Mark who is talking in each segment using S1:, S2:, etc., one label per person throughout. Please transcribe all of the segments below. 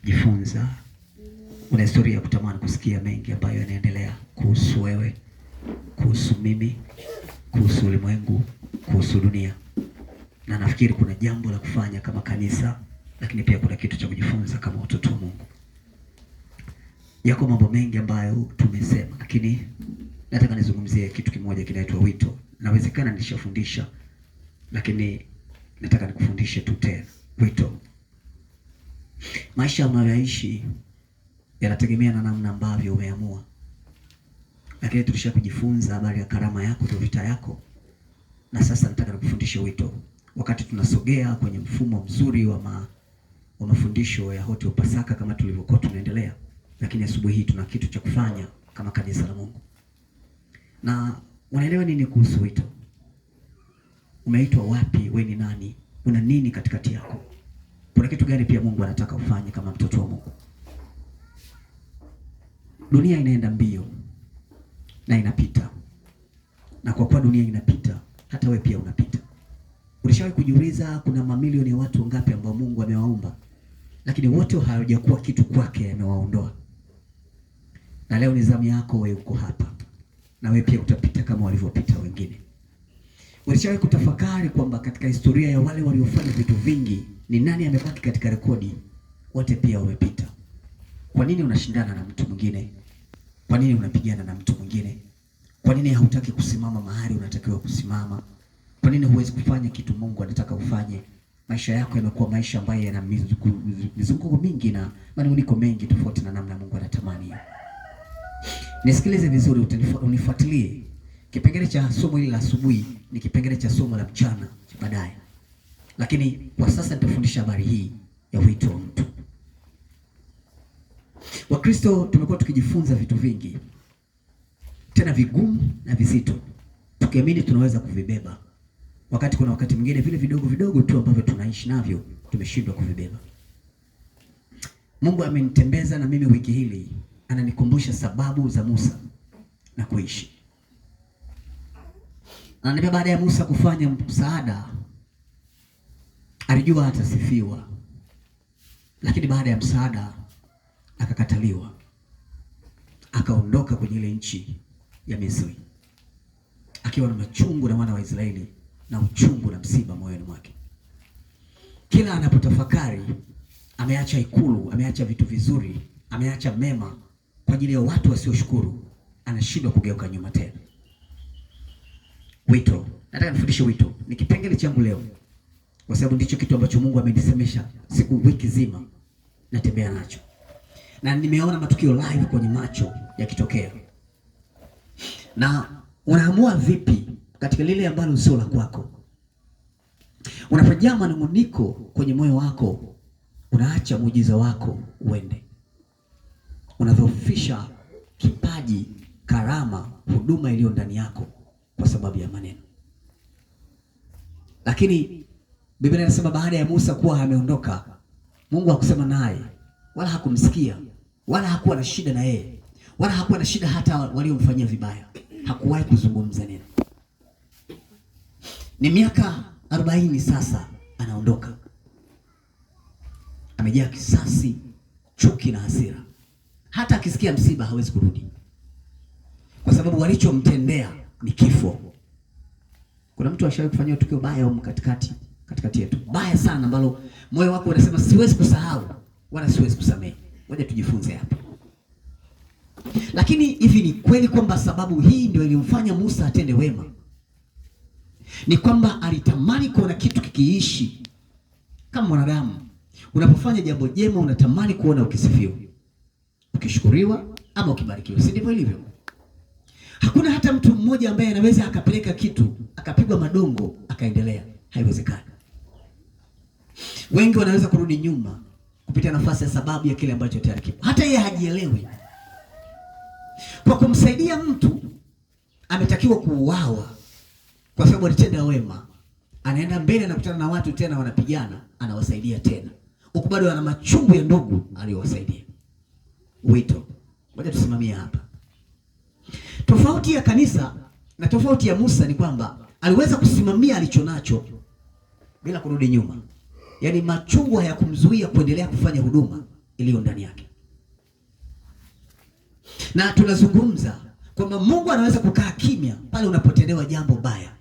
S1: kujifunza. Una historia ya kutamani kusikia mengi ambayo yanaendelea kuhusu wewe, kuhusu mimi, kuhusu ulimwengu, kuhusu dunia. Na nafikiri kuna jambo la kufanya kama kanisa, lakini pia kuna kitu cha kujifunza kama watoto wa Mungu. Yako mambo mengi ambayo tumesema, lakini nataka nizungumzie kitu kimoja kinaitwa wito. Nawezekana nilishafundisha, lakini nataka nikufundishe tu tena. Wito. Maisha unayoishi yanategemea na namna ambavyo umeamua. Lakini tulisha kujifunza habari ya karama yako, ndio vita yako. Na sasa nataka nikufundishe wito. Wakati tunasogea kwenye mfumo mzuri wa mafundisho ya Hotel Pasaka kama tulivyokuwa tunaendelea, lakini asubuhi hii tuna kitu cha kufanya kama kanisa la Mungu. Na unaelewa nini kuhusu wito? Umeitwa wapi? Wewe ni nani? Una nini katikati yako? Kuna kitu gani pia Mungu anataka ufanye kama mtoto wa Mungu? Dunia inaenda mbio na inapita. Na kwa kuwa dunia inapita, hata wewe pia unapita. Ulishawahi kujiuliza kuna mamilioni ya watu ngapi ambao Mungu amewaumba, lakini wote hawajakuwa kitu kwake, amewaondoa. Na leo ni zamu yako, wewe uko hapa. Na wewe pia utapita kama walivyopita wengine. Ulishawahi kutafakari kwamba katika historia ya wale waliofanya vitu vingi, ni nani amebaki katika rekodi? Wote pia wamepita. Kwa nini unashindana na mtu mwingine? Kwa nini unapigana na mtu mwingine? Kwa nini hautaki kusimama mahali unatakiwa kusimama? Kwa nini huwezi kufanya kitu Mungu anataka ufanye? Maisha yako yamekuwa maisha ambayo yana mizunguko mingi na manunguniko mengi tofauti na namna Mungu anatamani. Nisikilize vizuri, unifuatilie. Kipengele cha somo hili la asubuhi ni kipengele cha somo la mchana cha baadaye. Lakini kwa sasa nitafundisha habari hii ya wito wa mtu. Wakristo tumekuwa tukijifunza vitu vingi, tena vigumu na vizito, tukiamini tunaweza kuvibeba. Wakati kuna wakati mwingine vile vidogo vidogo tu ambavyo tunaishi navyo tumeshindwa kuvibeba. Mungu amenitembeza na mimi wiki hili, ananikumbusha sababu za Musa na kuishi. Ananiambia baada ya Musa kufanya msaada, alijua atasifiwa. Lakini baada ya msaada akakataliwa. Akaondoka kwenye ile nchi ya Misri akiwa na machungu na wana wa Israeli na uchungu na msiba moyoni mwake. Kila anapotafakari, ameacha ikulu, ameacha vitu vizuri, ameacha mema kwa ajili ya watu wasioshukuru, anashindwa kugeuka nyuma tena. Wito. Nataka nifundishe wito. Ni kipengele changu leo, kwa sababu ndicho kitu ambacho Mungu amenisemesha wiki zima natembea nacho. Na nimeona matukio live kwenye macho yakitokea. Na unaamua vipi katika lile ambalo sio la kwako? Unapojaa manunguniko kwenye moyo wako, unaacha muujiza wako uende. Unadhoofisha kipaji, karama, huduma iliyo ndani yako kwa sababu ya maneno. Lakini Biblia inasema baada ya Musa kuwa ameondoka, Mungu hakusema naye, wala hakumsikia, wala hakuwa na shida na yeye, wala hakuwa na shida hata waliomfanyia vibaya. Hakuwahi kuzungumza neno. Ni miaka 40 sasa anaondoka. Amejaa kisasi, chuki na hasira. Hata akisikia msiba hawezi kurudi, kwa sababu walichomtendea ni kifo. Kuna mtu ashawahi kufanyia tukio baya huko katikati yetu, baya sana, ambalo moyo wako unasema siwezi kusahau wala siwezi kusamehe. Ngoja tujifunze hapa. Lakini hivi ni kweli kwamba sababu hii ndio ilimfanya Musa atende wema? Ni kwamba alitamani kuona kitu kikiishi. Kama mwanadamu, unapofanya jambo jema unatamani kuona ukisifiwa, ukishukuriwa ama ukibarikiwa, si ndivyo ilivyo? Hakuna hata mtu mmoja ambaye anaweza akapeleka kitu akapigwa madongo akaendelea. Haiwezekani. Wengi wanaweza kurudi nyuma kupitia nafasi ya sababu ya kile ambacho tayari kipo. Hata yeye hajielewi. Kwa kumsaidia mtu ametakiwa kuuawa kwa sababu alitenda wema. Anaenda mbele na kukutana na watu tena wanapigana, anawasaidia tena. Huko bado ana machungu ya ndugu aliyowasaidia. Wito. Ngoja tusimamie hapa. Tofauti ya kanisa na tofauti ya Musa ni kwamba aliweza kusimamia alichonacho bila kurudi nyuma. Yaani machungu hayakumzuia kuendelea kufanya huduma iliyo ndani yake. Na tunazungumza kwamba Mungu anaweza kukaa kimya pale unapotendewa jambo baya,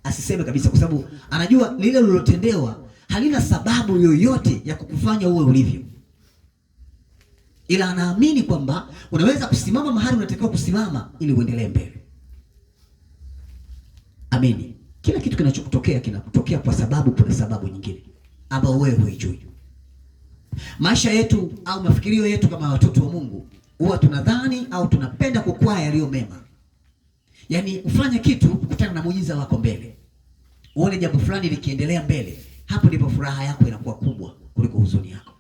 S1: asiseme kabisa, kwa sababu anajua lile ulilotendewa halina sababu yoyote ya kukufanya uwe ulivyo, ila anaamini kwamba unaweza kusimama mahali unatakiwa kusimama ili uendelee mbele. Amini. Kila kitu kinachokutokea kinakutokea kwa sababu, kuna sababu nyingine ambayo wewe huijui. Maisha yetu au mafikirio yetu kama watoto wa Mungu, huwa tunadhani au tunapenda kukwaa yaliyo mema. Yaani ufanye kitu ukutana na muujiza wako mbele, uone jambo fulani likiendelea mbele, hapo ndipo furaha yako inakuwa kubwa kuliko huzuni yako.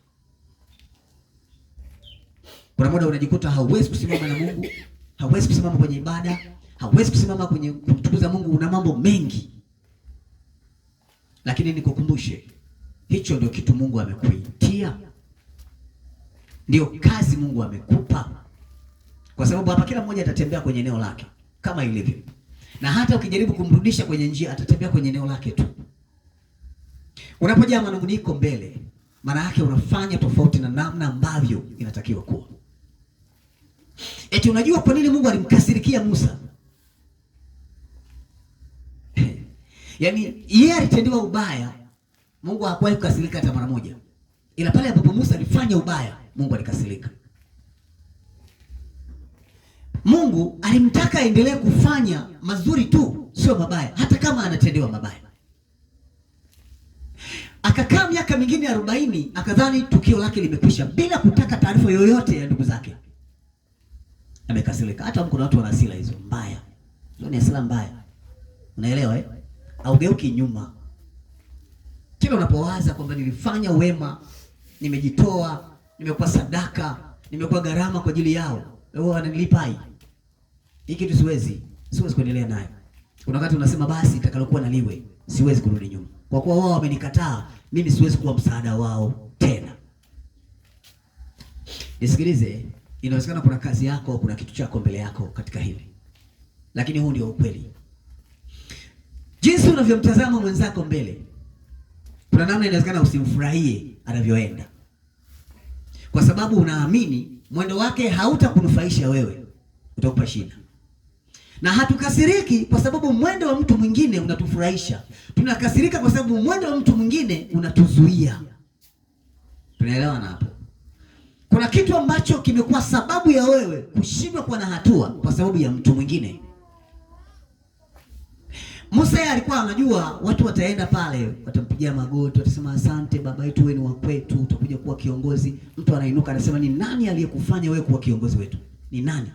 S1: Kuna muda unajikuta hauwezi kusimama na Mungu, hauwezi kusimama kwenye ibada, hauwezi kusimama kwenye kumtukuza Mungu, una mambo mengi. Lakini nikukumbushe, hicho ndio kitu Mungu amekuitia. Ndio kazi Mungu amekupa. Kwa sababu hapa kila mmoja atatembea kwenye eneo lake kama ilivyo. Na hata ukijaribu kumrudisha kwenye njia, atatembea kwenye eneo lake tu. Unapojaa manunguniko mbele, maana yake unafanya tofauti na namna ambavyo inatakiwa kuwa. Eti unajua kwa nini Mungu alimkasirikia Musa? Yaani yeye alitendewa ubaya, Mungu hakuwahi kukasirika hata mara moja. Ila pale ambapo Musa alifanya ubaya, Mungu alikasirika. Mungu alimtaka aendelee kufanya mazuri tu, sio mabaya, hata kama anatendewa mabaya. Akakaa miaka mingine 40, akadhani tukio lake limekwisha bila kutaka taarifa yoyote ya ndugu zake. Amekasirika. Hata kuna watu wana hasira hizo mbaya. Hizo ni hasira mbaya. Unaelewa eh? Au geuki nyuma. Kila unapowaza kwamba nilifanya wema, nimejitoa, nimekuwa sadaka, nimekuwa gharama kwa ajili yao, wewe wananilipai. Hiki kitu siwezi kuendelea naye. Kuna wakati unasema basi itakalokuwa naliwe, siwezi kurudi nyuma. Kwa kuwa wao wamenikataa, mimi siwezi kuwa msaada wao tena. Nisikilize, inawezekana kuna kazi yako, kuna kitu chako mbele yako katika hili. Lakini huu ndio ukweli. Jinsi unavyomtazama mwenzako mbele, kuna namna inawezekana usimfurahie anavyoenda. Kwa sababu unaamini mwendo wake hautakunufaisha wewe, utakupa shida. Na hatukasiriki kwa sababu mwendo wa mtu mwingine unatufurahisha. Tunakasirika kwa sababu mwendo wa mtu mwingine unatuzuia. Tunaelewana hapo? Kuna kitu ambacho kimekuwa sababu ya wewe kushindwa kuwa na hatua kwa sababu ya mtu mwingine. Musa yeye alikuwa anajua watu wataenda pale, watampigia magoti, watasema asante baba yetu, wewe ni wa kwetu, utakuja kuwa kiongozi. Mtu anainuka anasema, ni nani aliyekufanya wewe kuwa kiongozi wetu? Ni nani?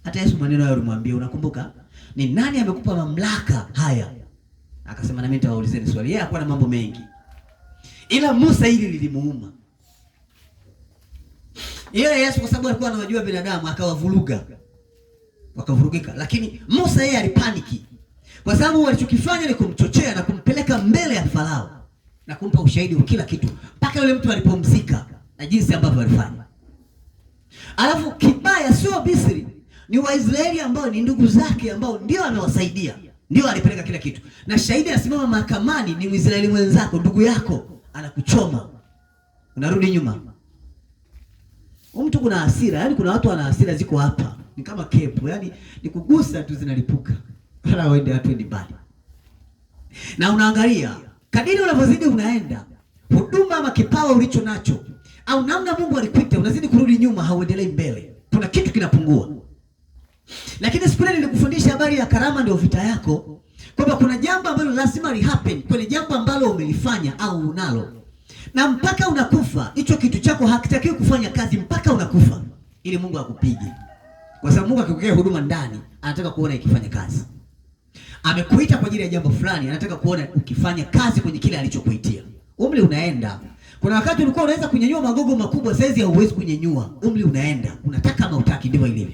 S1: Hata Yesu maneno hayo alimwambia, unakumbuka? Ni nani amekupa mamlaka haya? Akasema na mimi nitawaulizeni swali. Yeye hakuwa na mambo mengi. Ila Musa hili lilimuuma. Yeye Yesu kwa sababu alikuwa anawajua binadamu akawavuruga. Wakavurugika. Lakini Musa yeye alipaniki. Kwa sababu walichokifanya ni kumchochea na kumpeleka mbele ya Farao na kumpa ushahidi wa kila kitu mpaka yule mtu alipomzika na jinsi ambavyo alifanya. Alafu kibaya sio Misri, ni Waisraeli ambao ni ndugu zake ambao ndio amewasaidia. Ndio alipeleka kila kitu. Na shahidi anasimama mahakamani ni Mwisraeli mwenzako, ndugu yako, anakuchoma. Unarudi nyuma. Mtu kuna hasira, yani kuna watu wana hasira ziko hapa. Ni kama kepo, yani ni kugusa tu zinalipuka. Wala waende watu ni mbali. Na unaangalia kadiri unavyozidi unaenda, huduma ama kipawa ulicho nacho au namna Mungu alikuita, unazidi kurudi nyuma, hauendelei mbele. Kuna kitu kinapungua. Lakini siku ile nilikufundisha habari ya karama ndio vita yako, kwamba kuna jambo ambalo lazima li happen kwenye jambo ambalo umelifanya au unalo. Na mpaka unakufa, hicho kitu chako hakitakiwi kufanya kazi mpaka unakufa ili Mungu akupige. Kwa sababu Mungu akikuwekea huduma ndani, anataka kuona ikifanya kazi. Amekuita kwa ajili ya jambo fulani, anataka kuona ukifanya kazi kwenye kile alichokuitia. Umri unaenda. Kuna wakati ulikuwa unaweza kunyanyua magogo makubwa, saizi hauwezi kunyanyua. Umri unaenda. Unataka ama utaki, ndivyo ilivyo.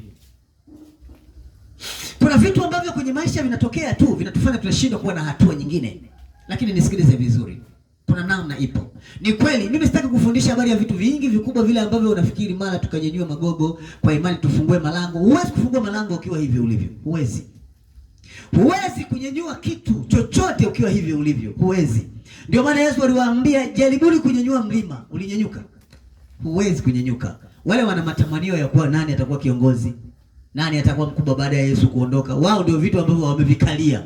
S1: Kuna vitu ambavyo kwenye maisha vinatokea tu, vinatufanya tunashindwa kuwa na hatua nyingine. Lakini nisikilize vizuri. Kuna namna ipo. Ni kweli, mimi sitaki kufundisha habari ya vitu vingi vikubwa vile ambavyo unafikiri mara tukanyanyua magogo kwa imani tufungue malango. Huwezi kufungua malango ukiwa hivi ulivyo. Huwezi. Huwezi kunyanyua kitu chochote ukiwa hivi ulivyo. Huwezi. Ndio maana Yesu aliwaambia, jaribuni kunyanyua mlima. Ulinyanyuka? huwezi kunyenyuka. Wale wana matamanio ya kuwa nani atakuwa kiongozi, nani atakuwa mkubwa baada ya Yesu kuondoka. Wao ndio vitu ambavyo wamevikalia.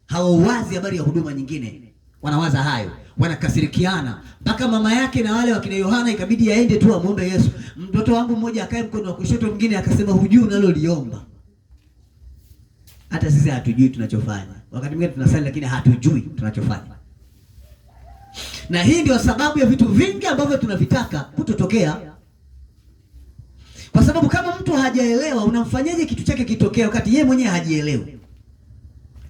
S1: Hawawazi habari ya huduma nyingine. Wanawaza hayo, wanakasirikiana. Mpaka mama yake na wale wakina Yohana ikabidi aende tu amuombe Yesu. Mtoto wangu mmoja akae mkono wa kushoto, mwingine akasema hujui unaloliomba. Hata sisi hatujui tunachofanya. Wakati mwingine tunasali lakini hatujui tunachofanya. Na hii ndio sababu ya vitu vingi ambavyo tunavitaka kutotokea. Kwa sababu kama mtu hajaelewa, unamfanyaje kitu chake kitokee wakati yeye mwenyewe hajielewi?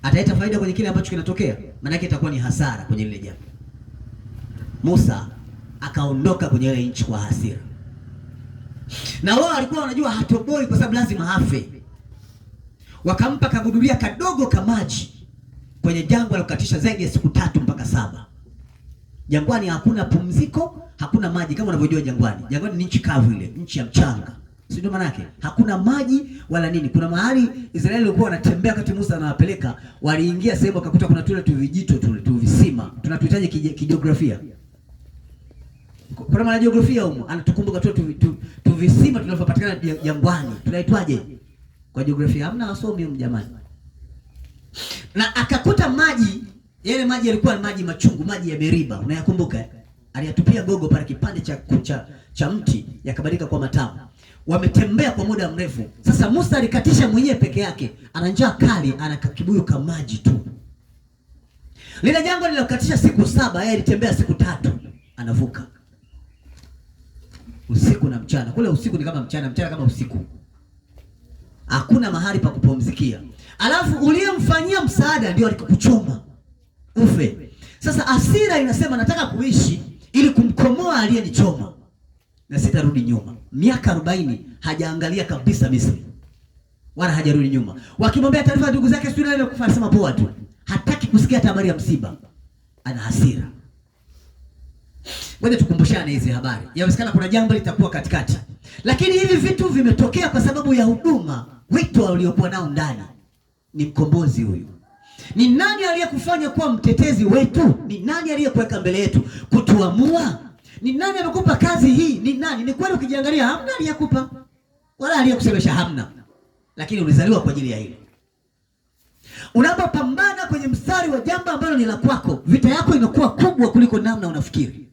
S1: Ataleta faida kwenye kile ambacho kinatokea? Maana yake itakuwa ni hasara kwenye lile jambo. Musa akaondoka kwenye ile nchi kwa hasira. Na wao walikuwa wanajua hatoboi kwa sababu lazima afe. Wakampa kagudulia kadogo kamaji kwenye jangwa la kukatisha zaidi ya siku 3 mpaka 7. Jangwani hakuna pumziko, hakuna maji kama unavyojua jangwani. Jangwani ni nchi kavu, ile nchi ya mchanga. Si ndio maana yake? Hakuna maji wala nini. Kuna mahali Israeli walikuwa wanatembea wakati Musa anawapeleka, waliingia sehemu wakakuta kuna tule tu vijito tu visima. Tunatuhitaji kijiografia. Kuna maana jiografia huko anatukumbuka tu visima tunavyopatikana jangwani. Tunaitwaje? Kwa jiografia hamna wasomi huko jamani. Na akakuta maji, yale maji yalikuwa ni maji machungu, maji ya Meriba. Unayakumbuka? Aliyatupia gogo pale kipande cha mti yakabadilika kwa matamu. Wametembea kwa muda mrefu. Sasa Musa alikatisha mwenyewe peke yake. Ana njaa kali, ana kibuyu kama maji tu. Lile jangwa lilokatisha siku 7, yeye alitembea siku 3. Anavuka. Usiku na mchana. Kule usiku ni kama mchana, mchana kama usiku. Hakuna mahali pa kupumzikia. Alafu uliyemfanyia msaada ndio alikukuchoma ufe. Sasa hasira inasema nataka kuishi ili kumkomoa aliyenichoma na sitarudi nyuma. Miaka 40 hajaangalia kabisa Misri. Wala hajarudi nyuma. Wakimwambia taarifa ndugu zake sio nani kufa, anasema poa tu. Hataki kusikia habari ya msiba. Ana hasira. Ngoja tukumbushane hizi habari. Yawezekana kuna jambo litakuwa katikati. Lakini hivi vitu vimetokea kwa sababu ya huduma, wito waliokuwa nao ndani. Ni mkombozi huyu. Ni nani aliyekufanya kuwa mtetezi wetu? Ni nani aliyekuweka mbele yetu kutuamua? Ni nani amekupa kazi hii? Ni nani? Ni kweli ukijiangalia hamna aliyekupa. Wala aliyekusemesha hamna. Lakini ulizaliwa kwa ajili ya hilo. Unapopambana kwenye mstari wa jambo ambalo ni la kwako, vita yako inakuwa kubwa kuliko namna unafikiri.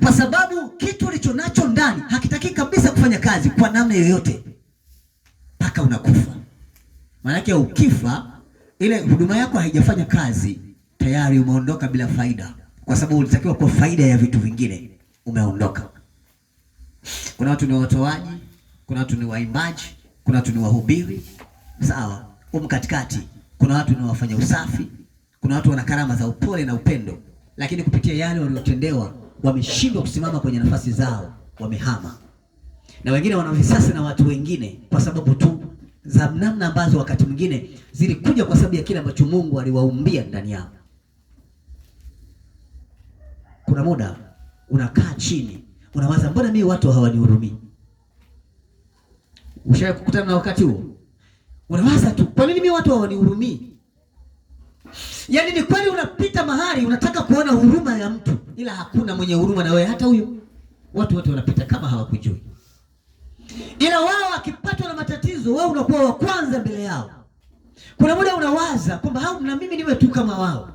S1: Kwa sababu kitu ulicho nacho ndani hakitaki kabisa kufanya kazi kwa namna yoyote mpaka unakufa. Maana yake ukifa, ile huduma yako haijafanya kazi, tayari umeondoka bila faida. Kwa sababu ulitakiwa kwa faida ya vitu vingine, umeondoka. Kuna watu ni watoaji, kuna watu ni waimbaji, kuna watu ni wahubiri. Sawa, katikati kuna watu ni wafanya usafi, kuna watu wana karama za upole na upendo, lakini kupitia yale waliotendewa wameshindwa kusimama kwenye nafasi zao, wamehama. Na wengine wana visasi na watu wengine kwa sababu tu za namna ambazo wakati mwingine zilikuja kwa sababu ya kile ambacho Mungu aliwaumbia ndani yao. Kuna muda unakaa chini, unawaza mbona mimi watu hawanihurumii? Ushawahi kukutana na wakati huo? Unawaza tu, kwa nini mimi watu hawanihurumii? Yaani ni kweli unapita mahali unataka kuona huruma ya mtu, ila hakuna mwenye huruma na wewe hata huyo. Watu wote wanapita kama hawakujui. Ila wao wakipatwa na matatizo, wewe unakuwa wa kwanza mbele yao. Kuna muda unawaza kwamba hao na mimi niwe tu kama wao.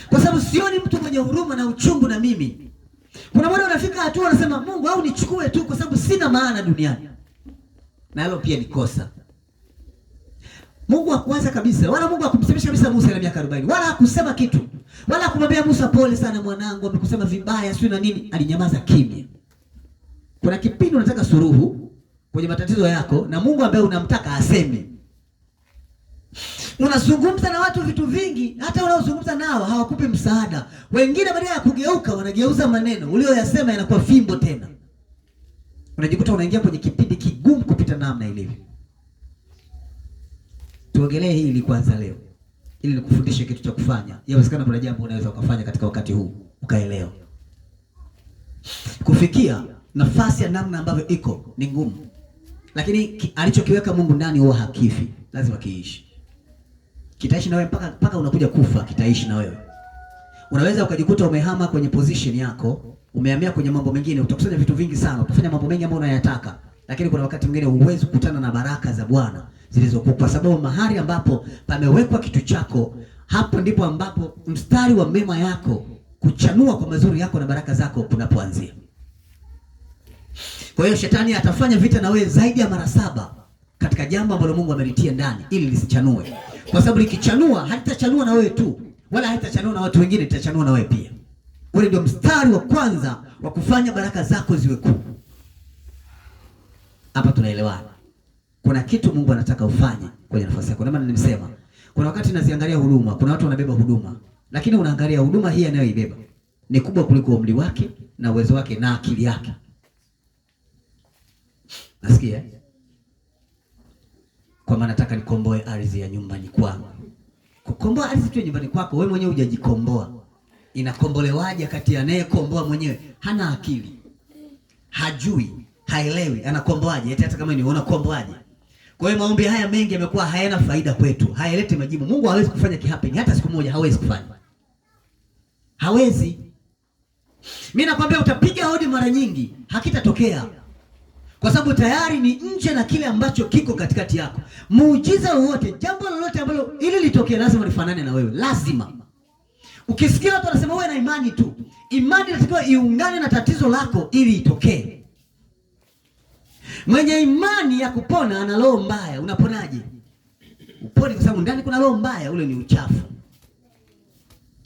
S1: Kwa sababu sioni mtu mwenye huruma na uchungu na mimi. Kuna muda unafika hatua unasema Mungu au nichukue tu kwa sababu sina maana duniani. Na hilo pia ni kosa. Mungu hakuanza kabisa, wala Mungu hakumsemesha kabisa Musa na miaka 40. Wala hakusema kitu. Wala hakumwambia Musa pole sana mwanangu, amekusema vibaya sio na nini, alinyamaza kimya. Kuna kipindi unataka suluhu kwenye matatizo yako na Mungu ambaye unamtaka aseme. Unazungumza na watu vitu vingi, hata unaozungumza nao hawakupi msaada. Wengine badala ya kugeuka wanageuza maneno, ulioyasema yanakuwa fimbo tena. Unajikuta unaingia kwenye kipindi kigumu kupita namna ilivyo. Tuongelee hili kwanza leo, ili nikufundishe kitu cha kufanya. Yawezekana kuna jambo unaweza ukafanya katika wakati huu ukaelewa. Kufikia nafasi ya namna ambavyo iko ni ngumu. Lakini alichokiweka Mungu ndani huwa hakifi, lazima kiishi. Kitaishi na wewe mpaka unakuja kufa, kitaishi na wewe. Unaweza ukajikuta umehama kwenye position yako, umehamia kwenye mambo mengine, utakusanya vitu vingi sana, utafanya mambo mengi ambayo unayataka, lakini kuna wakati mwingine huwezi kukutana na baraka za Bwana zilizokuwa, kwa sababu mahali ambapo pamewekwa kitu chako, hapo ndipo ambapo mstari wa mema yako kuchanua kwa mazuri yako na baraka zako kunapoanzia. Kwa hiyo shetani atafanya vita na wewe zaidi ya mara 7 katika jambo ambalo Mungu amelitia ndani ili lisichanue. Kwa sababu likichanua, halitachanua na wewe tu, wala halitachanua na watu wengine, litachanua na wewe pia. Ule ndio mstari wa kwanza wa kufanya baraka zako ziwe kuu. Hapa tunaelewana. Kuna kitu Mungu anataka ufanye kwenye nafasi yako. Ndio maana nimesema, kuna wakati naziangalia huduma, kuna watu wanabeba huduma, lakini unaangalia huduma hii anayoibeba ni kubwa kuliko umri wake na uwezo wake na akili yake. Nasikia? Kwa maana nataka nikomboe ardhi ya nyumbani kwangu. Kukomboa ardhi tu ya nyumbani kwako, wewe mwenyewe hujajikomboa. Inakombolewaje kati ya anayekomboa mwenyewe hana akili, hajui, haelewi, anakomboaje? Hata kama ni unakomboaje? Kwa hiyo maombi haya mengi yamekuwa hayana faida kwetu, hayaleti majibu. Mungu hawezi kufanya kihappen hata siku moja, hawezi kufanya. Hawezi. Mimi nakwambia utapiga hodi mara nyingi, hakitatokea. Kwa sababu tayari ni nje na kile ambacho kiko katikati yako. Muujiza wowote, jambo lolote ambalo ili litokee lazima lifanane na wewe, lazima. Ukisikia watu wanasema wewe na imani tu, imani inatakiwa iungane na tatizo lako ili itokee. Mwenye imani ya kupona ana roho mbaya, unaponaje? Uponi kwa sababu ndani kuna roho mbaya, ule ni uchafu.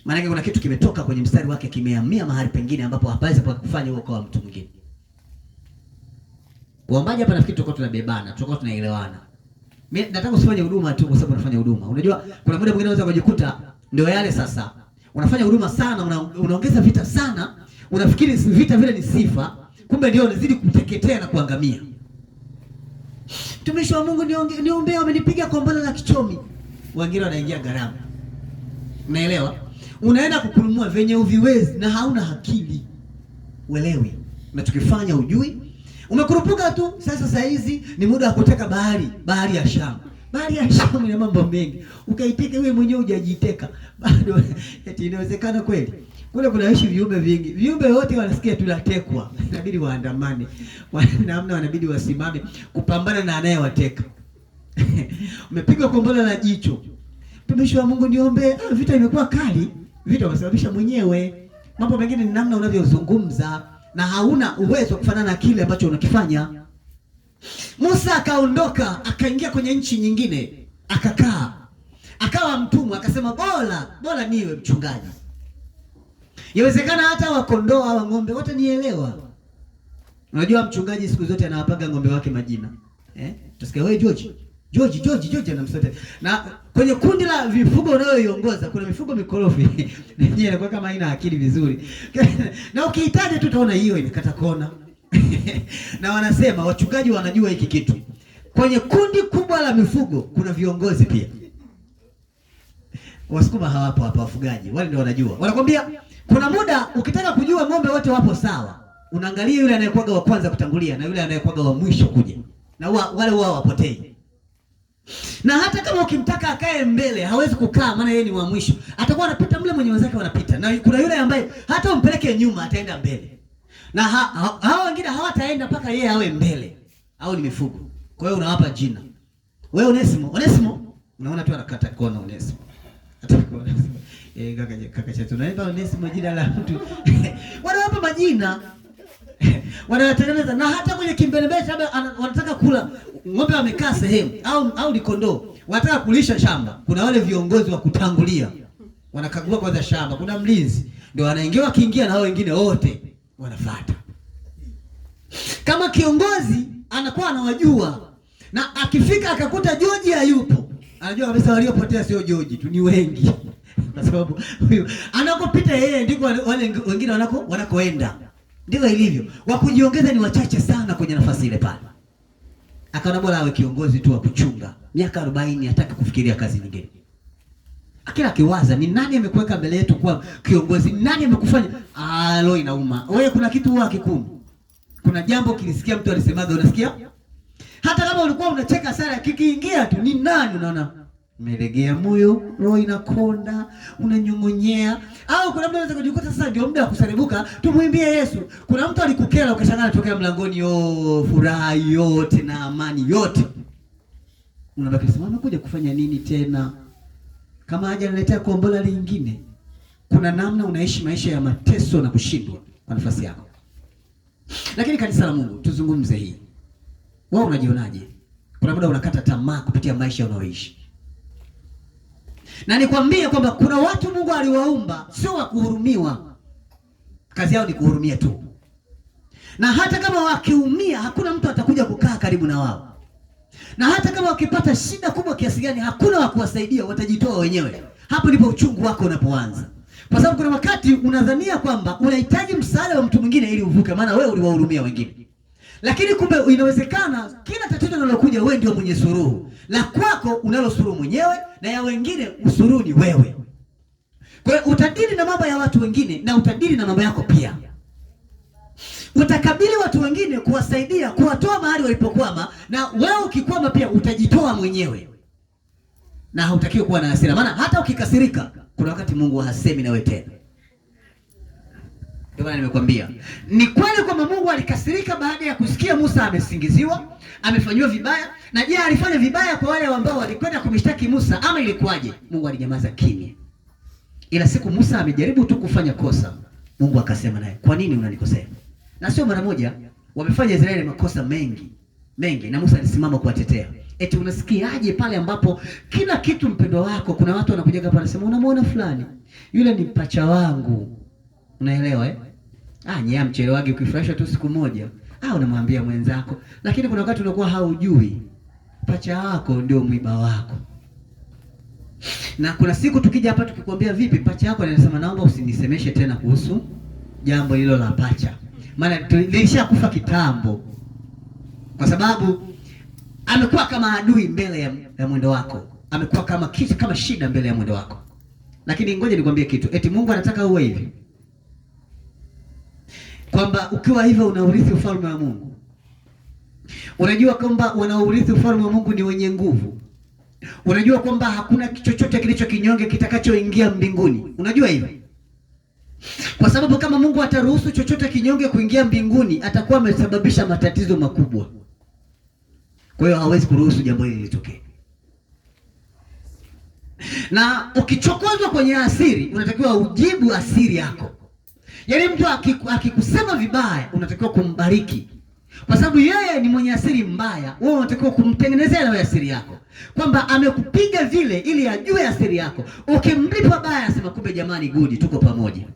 S1: Maana kuna kitu kimetoka kwenye mstari wake kimehamia mahali pengine ambapo hapawezi kufanya huo kwa mtu mwingine. Uombaji hapa nafikiri tutakuwa tunabebana, tutakuwa tunaelewana. Mimi nataka usifanye huduma tu kwa sababu unafanya huduma. Unajua kuna muda mwingine unaweza kujikuta ndio yale sasa. Unafanya huduma sana, unaongeza vita sana, unafikiri vita vile ni sifa, kumbe ndio unazidi kuteketea na kuangamia. Mtumishi wa Mungu niombee, wamenipiga kombona la kichomi. Wengine wanaingia gharama. Unaelewa? Unaenda kukulumua venye uviwezi na hauna akili. Uelewi. Unachokifanya ujui. Umekurupuka tu. Sasa hizi ni muda wa kuteka bahari ya Shamu. Bahari ya Shamu ina mambo mengi. Ukaiteka wewe mwenyewe hujajiteka. Bado eti inawezekana kweli? Kule kunaishi viumbe vingi. Viumbe wote wanasikia tunatekwa. Inabidi waandamane. Namna wanabidi wasimame kupambana na anayewateka. Umepigwa kombona la jicho. Mtumishi wa Mungu niombe, vita imekuwa kali. Vita unasababisha mwenyewe. Mambo mengine ni namna unavyozungumza na hauna uwezo kufanana na kile ambacho unakifanya. Musa akaondoka, akaingia kwenye nchi nyingine, akakaa. Akawa mtumwa, akasema bora niwe mchungaji. Yawezekana hata wa kondoo au ng'ombe wote nielewa. Unajua mchungaji siku zote anawapaga ng'ombe wake majina. Tusikia wewe George anamsota. Na kwenye kundi la vifugo unayoiongoza kuna mifugo mikorofi. Yenyewe inakuwa kama haina akili vizuri. Na ukihitaji tu utaona hiyo inakata kona. Na wanasema wachungaji wanajua hiki kitu. Kwenye kundi kubwa la mifugo kuna viongozi pia. Wasukuma hawapo hapa, wafugaji. Wale ndio wanajua. Wanakwambia kuna muda ukitaka kujua ng'ombe wote wapo sawa, unaangalia yule anayekuaga wa kwanza kutangulia na yule anayekuaga wa mwisho kuja. Na wale wao wapotei. Na hata kama ukimtaka akae mbele, hawezi kukaa maana yeye ni wa mwisho. Atakuwa anapita mle mwenye wenzake wanapita. Na kuna yule ambaye hata umpeleke nyuma ataenda mbele. Na hao wengine hawataenda mpaka yeye awe mbele. Au ni mifugo. Kwa hiyo unawapa jina. Wewe Onesimo, unaona tu anakata kona Onesimo. Atakuwa kaka chetu naenda Onesimo jina la mtu. Wanawapa majina. Wanatengeneza na hata kwenye kimbelembele labda wanataka kula ng'ombe wamekaa sehemu au likondoo. Wanataka kulisha shamba. Kuna wale viongozi wa kutangulia. Wanakagua kwanza shamba. Kuna mlinzi. Ndio wanaingia wakiingia na hao wengine wote wanafuata. Kama kiongozi anakuwa anawajua na akifika akakuta George hayupo, anajua kabisa waliopotea sio George tu, ni wengi. Kwa sababu huyu anakopita yeye ndiko wale wengine wanakoenda. Ndivyo ilivyo. Wakujiongeza ni wachache sana kwenye nafasi ile pale. Akaona bora awe kiongozi tu wa kuchunga. Miaka 40 hataki kufikiria kazi nyingine. Akila kiwaza ni nani amekuweka mbele yetu kuwa kiongozi? Nani amekufanya? Leo inauma. Wewe kuna kitu huwa kikumu. Kuna jambo kilisikia mtu alisemaga unasikia? Hata kama ulikuwa unacheka sana kikiingia tu ni nani unaona? Umelegea moyo, roho inakonda, unanyong'onyea. Au kuna mtu anaweza kujikuta sasa ndio muda wa kuserebuka, tumwimbie Yesu. Kuna mtu alikukera ukashangaa tokea mlangoni, furaha yote na amani yote. Unabaki sema amekuja kufanya nini tena? Kama haja analetea kombola lingine. Kuna namna unaishi maisha ya mateso na kushindwa kwa nafasi yako. Lakini kanisa la Mungu, tuzungumze hii. Wewe unajionaje? Kuna muda unakata tamaa kupitia maisha unaoishi. Na nikwambie kwamba kuna watu Mungu aliwaumba sio wa kuhurumiwa. Kazi yao ni kuhurumia tu. Na hata kama wakiumia hakuna mtu atakuja kukaa karibu na wao. Na hata kama wakipata shida kubwa kiasi gani hakuna wa kuwasaidia, watajitoa wenyewe. Hapo ndipo uchungu wako unapoanza. Kwa sababu kuna wakati unadhania kwamba unahitaji msaada wa mtu mwingine ili uvuke, maana wewe uliwahurumia wengine. Lakini kumbe inawezekana kila tatizo linalokuja wewe ndio mwenye suluhu. La kwako unalo suluhu mwenyewe na ya wengine usuluhu ni wewe. Kwa hiyo utadili na mambo ya watu wengine na utadili na mambo yako pia. Utakabili watu wengine kuwasaidia, kuwatoa mahali walipokwama, na wewe ukikwama pia utajitoa mwenyewe. Na hautakiwi kuwa na hasira, maana hata ukikasirika kuna wakati Mungu hasemi na wewe tena. Ndio maana nimekwambia, ni kweli kwamba Mungu alikasirika baada ya kusikia Musa amesingiziwa, amefanywa vibaya. Na je, alifanya vibaya kwa wale ambao walikwenda kumshtaki Musa ama ilikuwaje? Mungu alinyamaza kimya. Ila siku Musa amejaribu tu kufanya kosa, Mungu akasema naye, "Kwa nini unanikosea?" Na sio mara moja, wamefanya Israeli makosa mengi na Musa alisimama kuwatetea. Eti unasikiaje pale ambapo kila kitu mpendwa wako, kuna watu wanakuja hapa wanasema unamwona fulani, yule ni pacha wangu. Unaelewa nyea mchelewagi ukifurahisha tu siku moja. Unamwambia mwenzako, lakini kuna wakati unakuwa haujui pacha wako ndio mwiba wako. Na kuna siku tukija hapa tukikwambia vipi pacha yako, anasema naomba usinisemeshe tena kuhusu jambo hilo la pacha. Maana nilishakufa kitambo. Kwa sababu amekuwa kama adui mbele ya mwendo wako. Amekuwa kama kitu kama shida mbele ya mwendo wako. Lakini ngoja nikwambie kitu. Eti Mungu anataka uwe hivi. Kwamba ukiwa hivyo unaurithi ufalme wa Mungu. Unajua kwamba wanaurithi ufalme wa Mungu ni wenye nguvu. Unajua kwamba hakuna chochote kilicho kinyonge kitakachoingia mbinguni. Unajua hivi? Kwa sababu kama Mungu ataruhusu chochote kinyonge kuingia mbinguni, atakuwa amesababisha matatizo makubwa. Kwa hiyo hawezi kuruhusu jambo hili litokee. Na ukichokozwa kwenye asiri, unatakiwa ujibu asiri yako. Yaani mtu akikusema vibaya, unatakiwa kumbariki. Kwa sababu yeye ni mwenye asiri mbaya, wewe unatakiwa kumtengenezea na asiri yako. Kwamba amekupiga vile ili ajue asiri yako. Ukimlipa baya asema kumbe jamani good, tuko pamoja.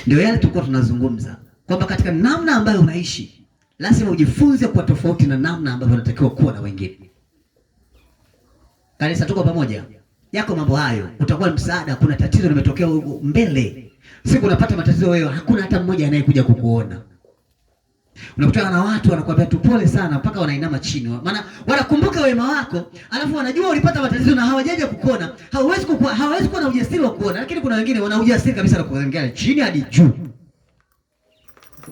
S1: Ndio yale tulikuwa tunazungumza. Kwamba katika namna ambayo unaishi, lazima ujifunze kuwa tofauti na namna ambayo unatakiwa kuwa na wengine. Kanisa, tuko pamoja. Yako mambo hayo, utakuwa msaada. Kuna tatizo limetokea mbele, siku unapata matatizo wewe, hakuna hata mmoja anayekuja kukuona. Unakutana na watu wanakuambia tu pole sana, mpaka wanainama chini. Maana wanakumbuka wema wako, alafu wanajua ulipata matatizo na hawajaje kukuona. Hawezi kuwa na ujasiri wa kuona, lakini kuna wengine wana ujasiri kabisa na kuangalia chini hadi juu.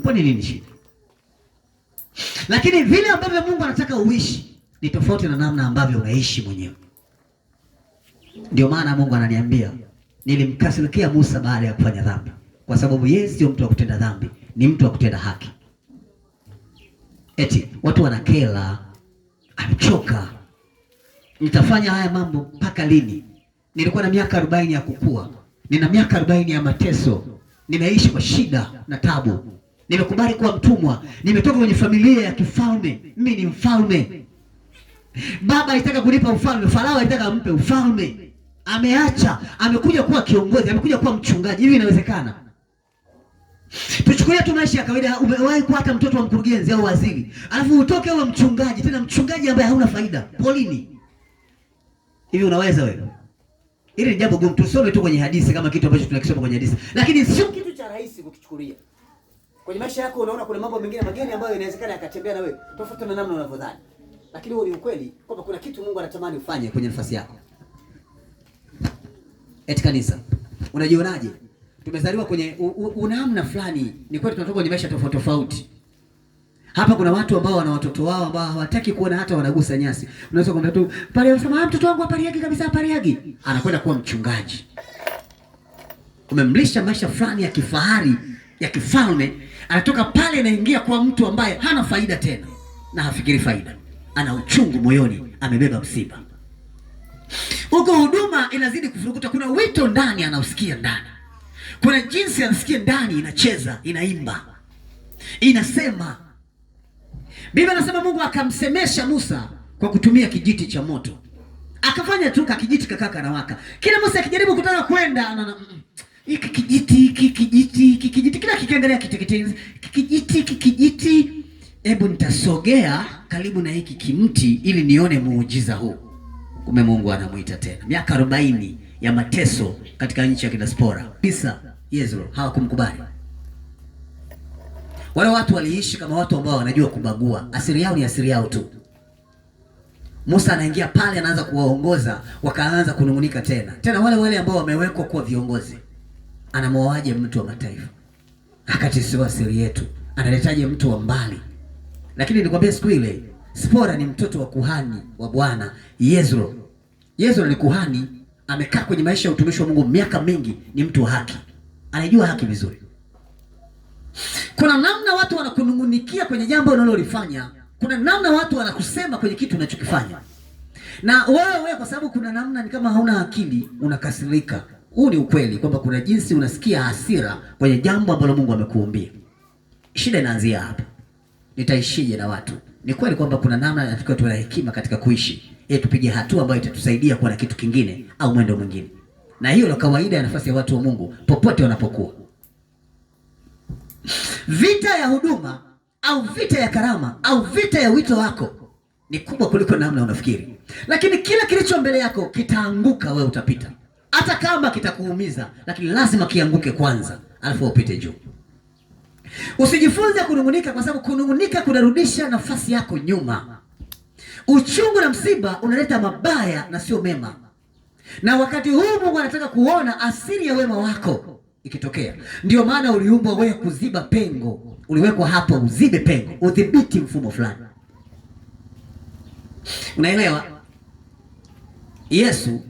S1: Kwa nini shida? Lakini vile ambavyo Mungu anataka uishi ni tofauti na namna ambavyo unaishi mwenyewe. Ndio maana Mungu ananiambia, nilimkasirikia Musa baada ya kufanya dhambi. Kwa sababu yeye sio mtu wa kutenda dhambi, ni mtu wa kutenda haki. Eti watu wanakela, amechoka, nitafanya haya mambo mpaka lini? Nilikuwa na miaka 40 ya kukua, nina miaka 40 ya mateso, nimeishi kwa shida na tabu, nimekubali kuwa mtumwa, nimetoka kwenye familia ya kifalme, mimi ni mfalme. Baba alitaka kunipa ufalme, Farao alitaka ampe ufalme, ameacha, amekuja kuwa kiongozi, amekuja kuwa mchungaji. Hivi inawezekana? Tuchukulia tu maisha ya kawaida, umewahi kuwa hata mtoto wa mkurugenzi au waziri, alafu utoke uwe mchungaji, tena mchungaji ambaye hauna faida polini. Hivi unaweza wewe? Hili ni jambo gumu. Tusome tu kwenye hadithi kama kitu ambacho tunakisoma kwenye hadithi, lakini sio kitu cha rahisi kukichukulia. Kwenye maisha yako unaona kuna mambo mengine mageni ambayo inawezekana yakatembea na wewe tofauti na namna unavyodhani. Lakini huo ni ukweli kwamba kuna kitu Mungu anatamani ufanye kwenye nafasi yako. Eti kanisa, unajionaje? Tumezaliwa kwenye unamna fulani, ni kweli tunatoka kwenye maisha tofauti. Hapa kuna watu ambao wana watoto wao ambao hawataki kuona hata wanagusa nyasi. Unaweza kumwambia tu pale, anasema mtoto wangu hapariagi kabisa, hapariagi. Anakwenda kuwa mchungaji. Umemlisha maisha fulani ya kifahari, ya kifalme, anatoka pale anaingia kwa mtu ambaye hana faida tena na hafikiri faida. Ana uchungu moyoni, amebeba msiba. Huko huduma inazidi kufurukuta, kuna wito ndani anausikia ndani. Kuna jinsi anasikia ndani inacheza, inaimba, inasema. Biblia inasema Mungu akamsemesha Musa kwa kutumia kijiti cha moto. Akafanya tu kijiti kakaka na waka. Kila Musa akijaribu kutaka kwenda hiki kijiti kila kikiangalia kijiti, hebu nitasogea karibu na hiki kimti ili nione muujiza huu. Kumbe Mungu anamuita tena. Miaka 40 ya mateso katika nchi ya diaspora. Yezro hawakumkubali. Wale watu waliishi kama watu ambao wanajua kubagua. Asili yao ni asili yao tu. Musa anaingia pale, anaanza kuwaongoza, wakaanza kunungunika tena. Tena wale ambao wamewekwa kuwa viongozi. Anamwoaje mtu wa mataifa? Akati sio asili yetu. Analetaje mtu wa mbali? Lakini nilikwambia siku ile, Sipora ni mtoto wa kuhani wa Bwana. Yezro ni kuhani, amekaa kwenye maisha ya utumishi wa Mungu miaka mingi, ni mtu wa haki. Anajua haki vizuri. Kuna namna watu wanakunungunikia kwenye jambo unalolifanya. Kuna namna watu wanakusema kwenye kitu unachokifanya. Na wewe kwa sababu kuna namna ni kama hauna akili, unakasirika. Huu ni ukweli kwamba kuna jinsi unasikia hasira kwenye jambo ambalo Mungu amekuumbia. Shida inaanzia hapa. Nitaishije na watu? Ni kweli kwamba kuna namna tunatakiwa tuwe na hekima katika kuishi, ili tupige hatua ambayo itatusaidia kuwa na kitu kingine au mwendo mwingine. Na hiyo ndio kawaida ya nafasi ya watu wa Mungu popote wanapokuwa. Vita ya huduma au vita ya karama au vita ya wito wako ni kubwa kuliko namna unafikiri. Lakini kila kilicho mbele yako kitaanguka, wewe utapita. Hata kama kitakuumiza, lakini lazima kianguke kwanza, alafu upite juu. Usijifunze kunungunika, kwa sababu kunungunika kunarudisha nafasi yako nyuma. Uchungu na msiba unaleta mabaya na sio mema. Na wakati huu Mungu anataka kuona asili ya wema wako ikitokea. Ndio maana uliumbwa wewe kuziba pengo. Uliwekwa hapo uzibe pengo, udhibiti mfumo fulani. Unaelewa? Yesu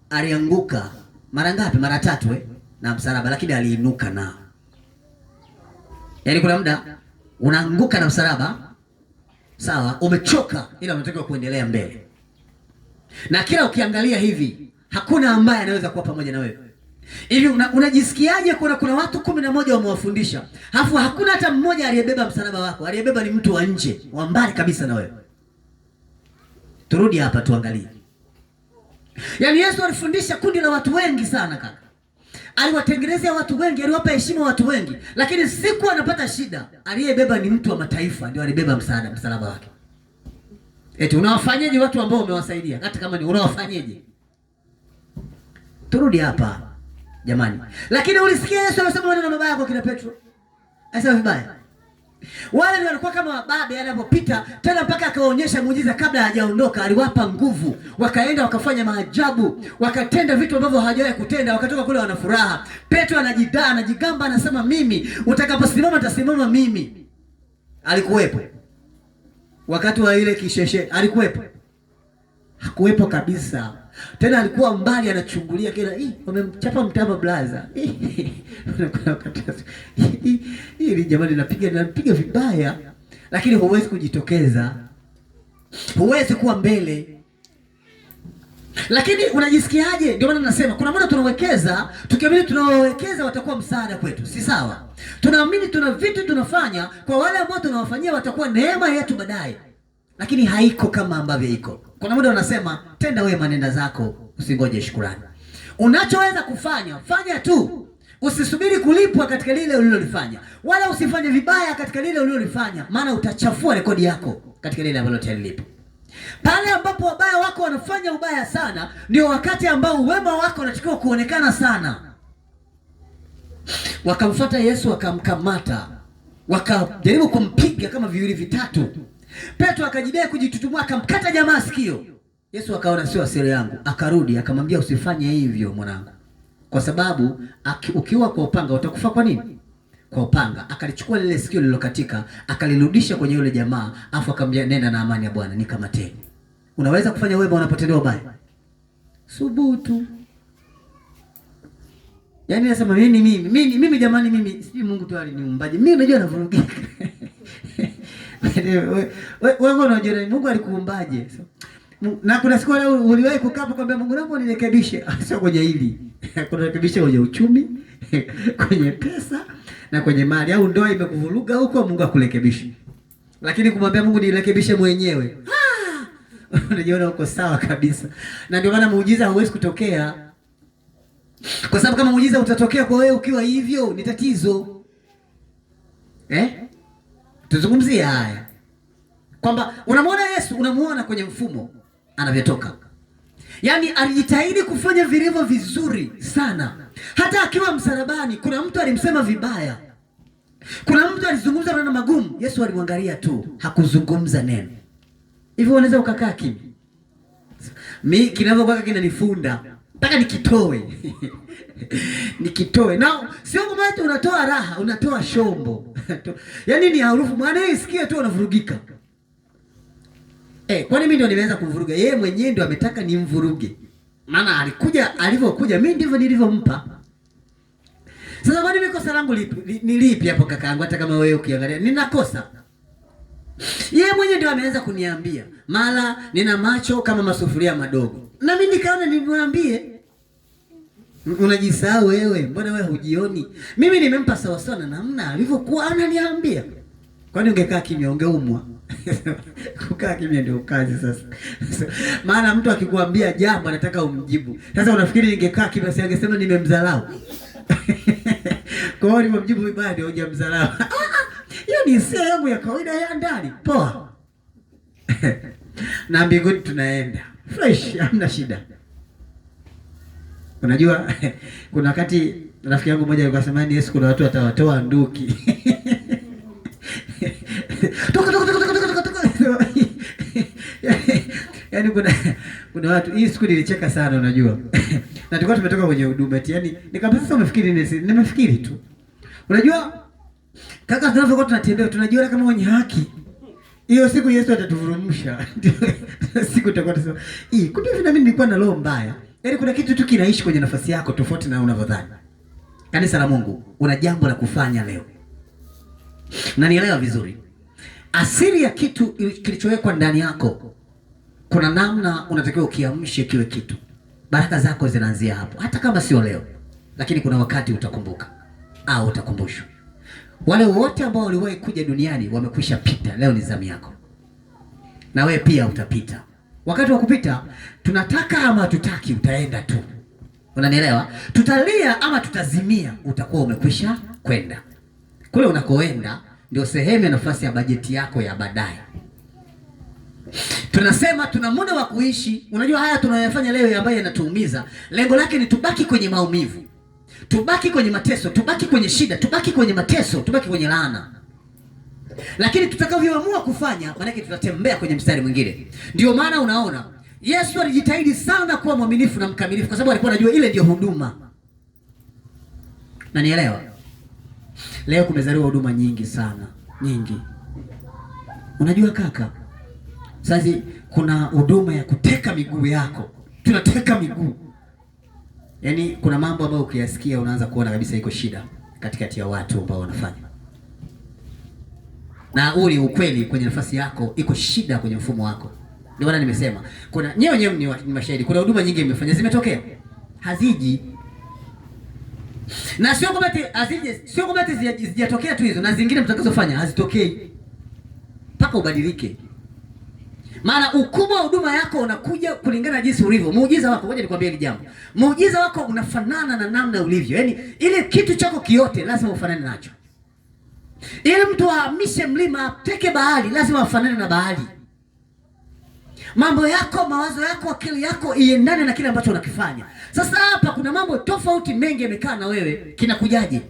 S1: alianguka mara ngapi? Mara 3 na msalaba, lakini aliinuka nao. Yaani kuna muda unaanguka na msalaba, sawa, umechoka, ila unatakiwa kuendelea mbele. Na kila ukiangalia hivi, hakuna ambaye anaweza kuwa pamoja na wewe. Hivi unajisikiaje kuna watu 11 wamewafundisha, alafu hakuna hata mmoja aliyebeba msalaba wako? Aliyebeba ni mtu wa nje, wa mbali kabisa na wewe. Turudi hapa tuangalie. Yaani Yesu alifundisha kundi la watu wengi sana kaka. Aliwatengenezea watu wengi, aliwapa heshima watu wengi, lakini siku anapata shida, aliyebeba ni mtu wa mataifa, ndio alibeba msalaba wake. Eti unawafanyaje watu ambao umewasaidia? Hata kama ni unawafanyaje? Turudi hapa jamani. Lakini ulisikia Yesu anasema maneno mabaya kwa kina Petro? Anasema vibaya. Wale ndio walikuwa kama wababe anapopita, tena mpaka akaonyesha muujiza kabla hajaondoka, aliwapa nguvu, wakaenda wakafanya maajabu, wakatenda vitu ambavyo hawajawahi kutenda, wakatoka kule wana furaha. Petro anajigamba, anasema mimi utakaposimama tasimama mimi. Alikuwepo wakati wa ile kisheshe? Alikuwepo? Hakuwepo kabisa. Tena alikuwa mbali anachungulia kila wamemchapa mtama blaza. Hili jamani napiga vibaya, lakini huwezi kujitokeza. Huwezi kuwa mbele. Lakini unajisikiaje? Ndio maana nasema kuna muda tunawekeza, tukiamini tunawekeza watakuwa msaada kwetu. Si sawa. Tunaamini tuna vitu tunafanya kwa wale ambao tunawafanyia watakuwa neema yetu baadaye. Lakini haiko kama ambavyo iko. Kuna muda unasema tenda wema nenda zako, usingoje shukrani. Unachoweza kufanya, fanya tu. Usisubiri kulipwa katika lile ulilolifanya. Wala usifanye vibaya katika lile ulilolifanya, maana utachafua rekodi yako katika lile ambalo utalilipa. Pale ambapo wabaya wako wanafanya ubaya sana, ndio wakati ambao wema wako unatakiwa kuonekana sana. Wakamfuata Yesu, wakamkamata, wakajaribu kumpiga kama viwili vitatu. Petro akajidai kujitutumua, akamkata jamaa sikio. Yesu akaona sio asili yangu, akarudi akamwambia usifanye hivyo mwanangu, kwa sababu ukiwa kwa upanga utakufa. Kwa nini? kwa upanga, akalichukua lile sikio lililokatika, akalirudisha kwenye yule jamaa, afu akamwambia nenda na amani ya Bwana, nikamateni. Unaweza kufanya wema unapotendewa ubaya? Subutu. Yaani nasema mimi jamani, mimi sijui Mungu tu aliniumbaje. Mimi unajua navurugika. Wewe unajua Mungu alikuumbaje? Na kuna siku leo uliwahi kukaa hapo kwambia Mungu naomba nirekebishe. Sio kwenye hili. Kuna rekebisha kwenye uchumi, kwenye pesa na kwenye mali, au ndoa imekuvuruga huko, Mungu akurekebishe. Lakini kumwambia Mungu nirekebishe mwenyewe, unajiona uko sawa kabisa. Na ndio maana muujiza hauwezi kutokea. Kwa sababu kama muujiza utatokea kwa wewe ukiwa hivyo ni tatizo. Tuzungumzie haya. Kwamba unamuona Yesu, unamuona kwenye mfumo anavyotoka. Yaani alijitahidi kufanya vilivyo vizuri sana. Hata akiwa msalabani kuna mtu alimsema vibaya. Kuna mtu alizungumza maneno magumu, Yesu alimwangalia tu, hakuzungumza neno. Hivyo unaweza ukakaa kimya. Mimi kinavyokuwa kinanifunda mpaka nikitoe. Nikitoe. Na sio kama eti unatoa raha, unatoa shombo. Yaani ni harufu, maana isikie tu unavurugika. Kwani mimi ndio nimeweza kumvuruga? Yeye mwenyewe ndio ametaka nimvuruge. Maana alivyokuja mimi ndivyo nilivyompa. Sasa kwani mimi kosa langu ni lipi hapo kakaangu? Hata kama wewe ukiangalia ninakosa. Yeye mwenyewe ndio ameanza kuniambia, "Mara nina macho kama masufuria madogo." Na mimi nikaona nimwambie, "Unajisahau wewe, mbona wewe hujioni?" Mimi nimempa sawa sawa na namna alivyokuwa ananiambia. Kwani ungekaa kimya ungeumwa? Kukaa kimya ndio kazi sasa. Maana mtu akikuambia jambo anataka umjibu. Sasa unafikiri ningekaa kimya si angesema nimemdharau? Kwa hiyo nimemjibu vibaya ndio hujamdharau. Hiyo ni hisia yangu ya kawaida ya ndani. Poa. Na mbinguni tunaenda. Fresh, hamna shida. Unajua kuna wakati rafiki yangu mmoja alikuwa anasema Yesu kuna watu atawatoa nduki. Toka. Yaani kuna watu, hii siku nilicheka sana unajua. Na tulikuwa tumetoka kwenye huduma yaani nikamwambia sasa umefikiri nini? Nimefikiri tu. Unajua kaka, tunavyokuwa tunatembea tunajiona kama wenye haki. Hiyo siku Yesu atatuvurumusha. Siku tutakuwa tunasema, kumbe hivi na mimi nilikuwa na roho mbaya." Yaani kuna kitu tu kinaishi kwenye nafasi yako tofauti na unavyodhani. Kanisa la Mungu, una jambo la kufanya leo. Na nielewa vizuri. Asili ya kitu kilichowekwa ndani yako, kuna namna unatakiwa ukiamshe kiwe kitu. Baraka zako zinaanzia hapo. Hata kama sio leo, lakini kuna wakati utakumbuka au utakumbushwa. Wale wote ambao waliwahi kuja duniani wamekwisha pita, leo ni zamu yako. Na wewe pia utapita. Wakati wa kupita, tunataka ama tutaki, utaenda tu. Unanielewa? Tutalia ama tutazimia, utakuwa umekwisha kwenda. Kule unakoenda ndio sehemu ya nafasi ya bajeti yako ya baadaye. Tunasema tuna muda wa kuishi. Unajua haya tunayofanya leo ambayo yanatuumiza, lengo lake ni tubaki kwenye maumivu. Tubaki kwenye mateso, tubaki kwenye shida, tubaki kwenye mateso, tubaki kwenye laana. Lakini tutakavyoamua kufanya, maana yake tutatembea kwenye mstari mwingine. Ndio maana unaona Yesu alijitahidi sana kuwa mwaminifu na mkamilifu kwa sababu alikuwa anajua ile ndio huduma. Na nielewa. Leo kumezaliwa huduma nyingi sana, nyingi. Unajua kaka, sasa kuna huduma ya kuteka miguu yako. Tunateka miguu. Yaani kuna mambo ambayo ukiyasikia unaanza kuona kabisa iko shida katikati ya watu ambao wanafanya. Na uli ukweli kwenye nafasi yako iko shida kwenye mfumo wako. Ndio maana nimesema kuna nyewe ni mashahidi. Kuna huduma nyingi imefanya zimetokea. Haziji. Na sio kwamba hazije, sio kwamba zijatokea tu hizo, na zingine mtakazofanya hazitokei. Mpaka ubadilike. Maana ukubwa wa huduma yako unakuja kulingana na jinsi ulivyo. Muujiza wako, ngoja nikwambie hili jambo. Muujiza wako unafanana na namna ulivyo. Yaani ile kitu chako kiote lazima ufanane nacho. Ile mtu ahamishe mlima, teke bahari, lazima ufanane na bahari. Mambo yako, mawazo yako, akili yako iendane na kile ambacho unakifanya. Sasa hapa kuna mambo tofauti mengi yamekaa na wewe, kinakujaje?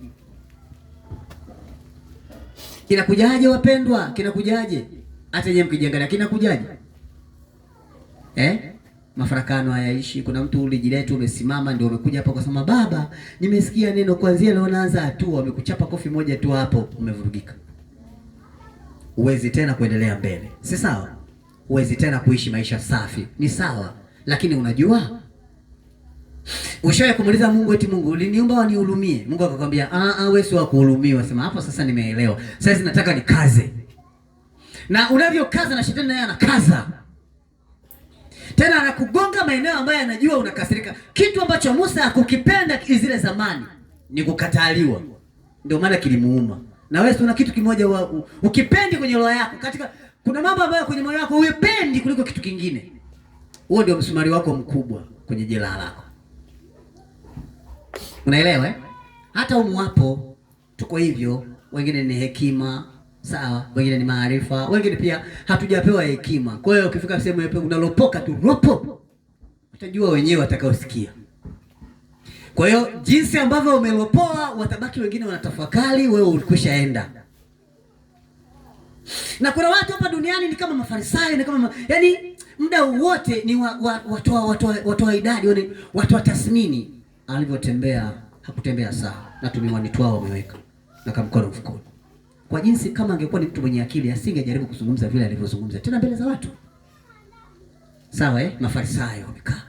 S1: Kinakujaje wapendwa? Kinakujaje? Hata yeye mkijiangalia kinakujaje? mafarakano hayaishi. Kuna mtu ulijidai tu umesimama ndio umekuja hapa kusema baba, nimesikia neno kuanzia leo naanza hatua, amekuchapa kofi moja tu hapo umevurugika. Uwezi tena kuendelea mbele. Si sawa? Uwezi tena kuishi maisha safi. Ni sawa. Lakini unajua? Ushawahi kumuuliza Mungu eti Mungu uliniumba wanihurumie? Mungu akakwambia, wewe si wa kuhurumiwa. Sema hapo sasa nimeelewa. Sasa nataka nikaze. Na unavyokaza na shetani naye anakaza. Tena anakugonga maeneo ambayo anajua unakasirika. Kitu ambacho Musa hakukipenda zile zamani ni kukataliwa. Ndio maana kilimuuma. Na wewe una kitu kimoja ukipendi kwenye roho yako. Kuna mambo ambayo kwenye moyo wako upendi kuliko kitu kingine. Huo ndio msumari wako mkubwa kwenye jela lako. Unaelewa eh? Hata wapo tuko hivyo, wengine ni hekima, sawa, wengine ni maarifa, wengine pia hatujapewa hekima. Kwa hiyo ukifika sehemu yapo unalopoka tu ropo. Utajua wenyewe watakaosikia. Kwa hiyo jinsi ambavyo umelopoa watabaki wengine wanatafakari, wewe ulikwishaenda. Na kuna watu hapa duniani ni kama Mafarisayo, ni kama yani muda wote ni watu wa idadi, watu wa tathmini. Alivyotembea hakutembea sawa, na tumiwani twao wameweka na kamkono mfukoni. Kwa jinsi kama angekuwa ni mtu mwenye akili asingejaribu kuzungumza vile alivyozungumza tena mbele za watu. Sawa Mafarisayo wamekaa.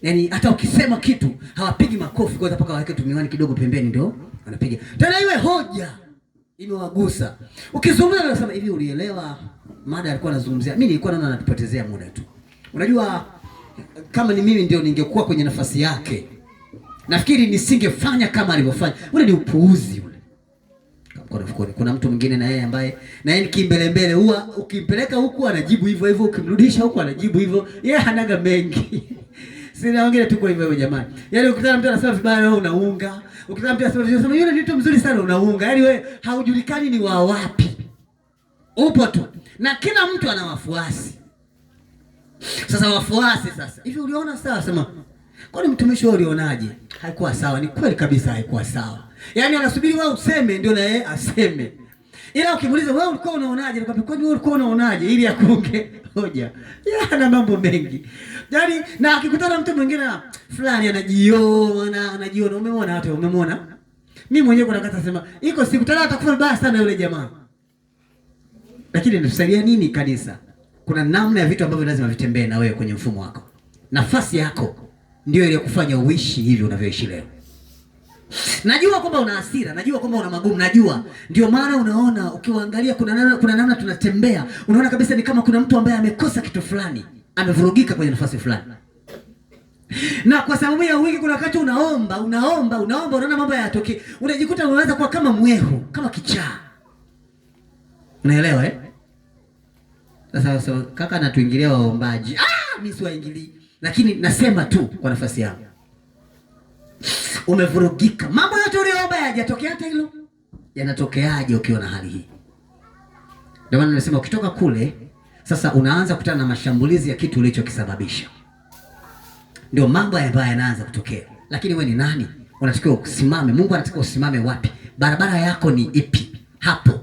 S1: Yaani hata ukisema kitu hawapigi makofi, kwanza mpaka waweke tumiwani kidogo pembeni ndio wanapiga. Tena iwe hoja imewagusa. Ukizungumza unasema hivi ulielewa mada alikuwa anazungumzia. Mimi nilikuwa naona anatupotezea muda tu. Unajua kama ni mimi ndio ningekuwa kwenye nafasi yake, nafikiri nisingefanya kama alivyofanya. Ule ni upuuzi ule. Kuna mtu mwingine na yeye ambaye na yeye kimbele huwa ukimpeleka huku anajibu hivyo hivyo, ukimrudisha huku anajibu hivyo. Yeye hanaga mengi. Sina wengine tuko hivyo jamani. Yaani ukitaka mtu anasema vibaya wewe unaunga. Ukitaka mtu anasema yule ni mtu mzuri sana unaunga. Yaani wewe haujulikani ni wa wapi. Upo tu. Na kila mtu ana wafuasi. Sasa wafuasi sasa. Hivi uliona sawa sema. Kwani mtumishi wao ulionaje? Haikuwa sawa. Ni kweli kabisa haikuwa sawa. Yaani anasubiri wewe useme ndio na yeye aseme. Ila ukimuuliza wewe ulikuwa unaonaje? Nikwambia kwani wewe ulikuwa unaonaje ili akuunge hoja. Yana mambo mengi. Yaani na akikutana mtu mwingine fulani anajiona, umemwona hata umemwona? Mimi mwenyewe kuna kata sema, iko siku tena atakufa vibaya sana yule jamaa. Lakini nitusaidia nini kanisa? Kuna namna ya vitu ambavyo lazima vitembee na wewe kwenye mfumo wako. Nafasi yako ndio ile kufanya uishi hivi unavyoishi leo. Najua kwamba una hasira, najua kwamba una magumu, najua. Ndio maana unaona ukiwaangalia kuna namna tunatembea, unaona kabisa ni kama kuna mtu ambaye amekosa kitu fulani, amevurugika kwenye nafasi fulani. Na kwa sababu ya wingi kuna wakati unaomba, unaona mambo hayatokei. Unajikuta unaweza kuwa kama mwehu, kama kichaa. Unaelewa Sasa kaka anatuingilia waombaji. Mimi siwaingilii, lakini nasema tu kwa nafasi yangu. Umevurugika. Mambo yote uliyoomba hayajatokea hata hilo. Yanatokeaje ukiwa na hali hii? Ndio maana nimesema ukitoka kule sasa unaanza kukutana na mashambulizi ya kitu ulichokisababisha. Ndio mambo ambayo yanaanza kutokea. Lakini wewe ni nani? Unatakiwa usimame. Mungu anataka usimame wapi? Barabara yako ni ipi? Hapo.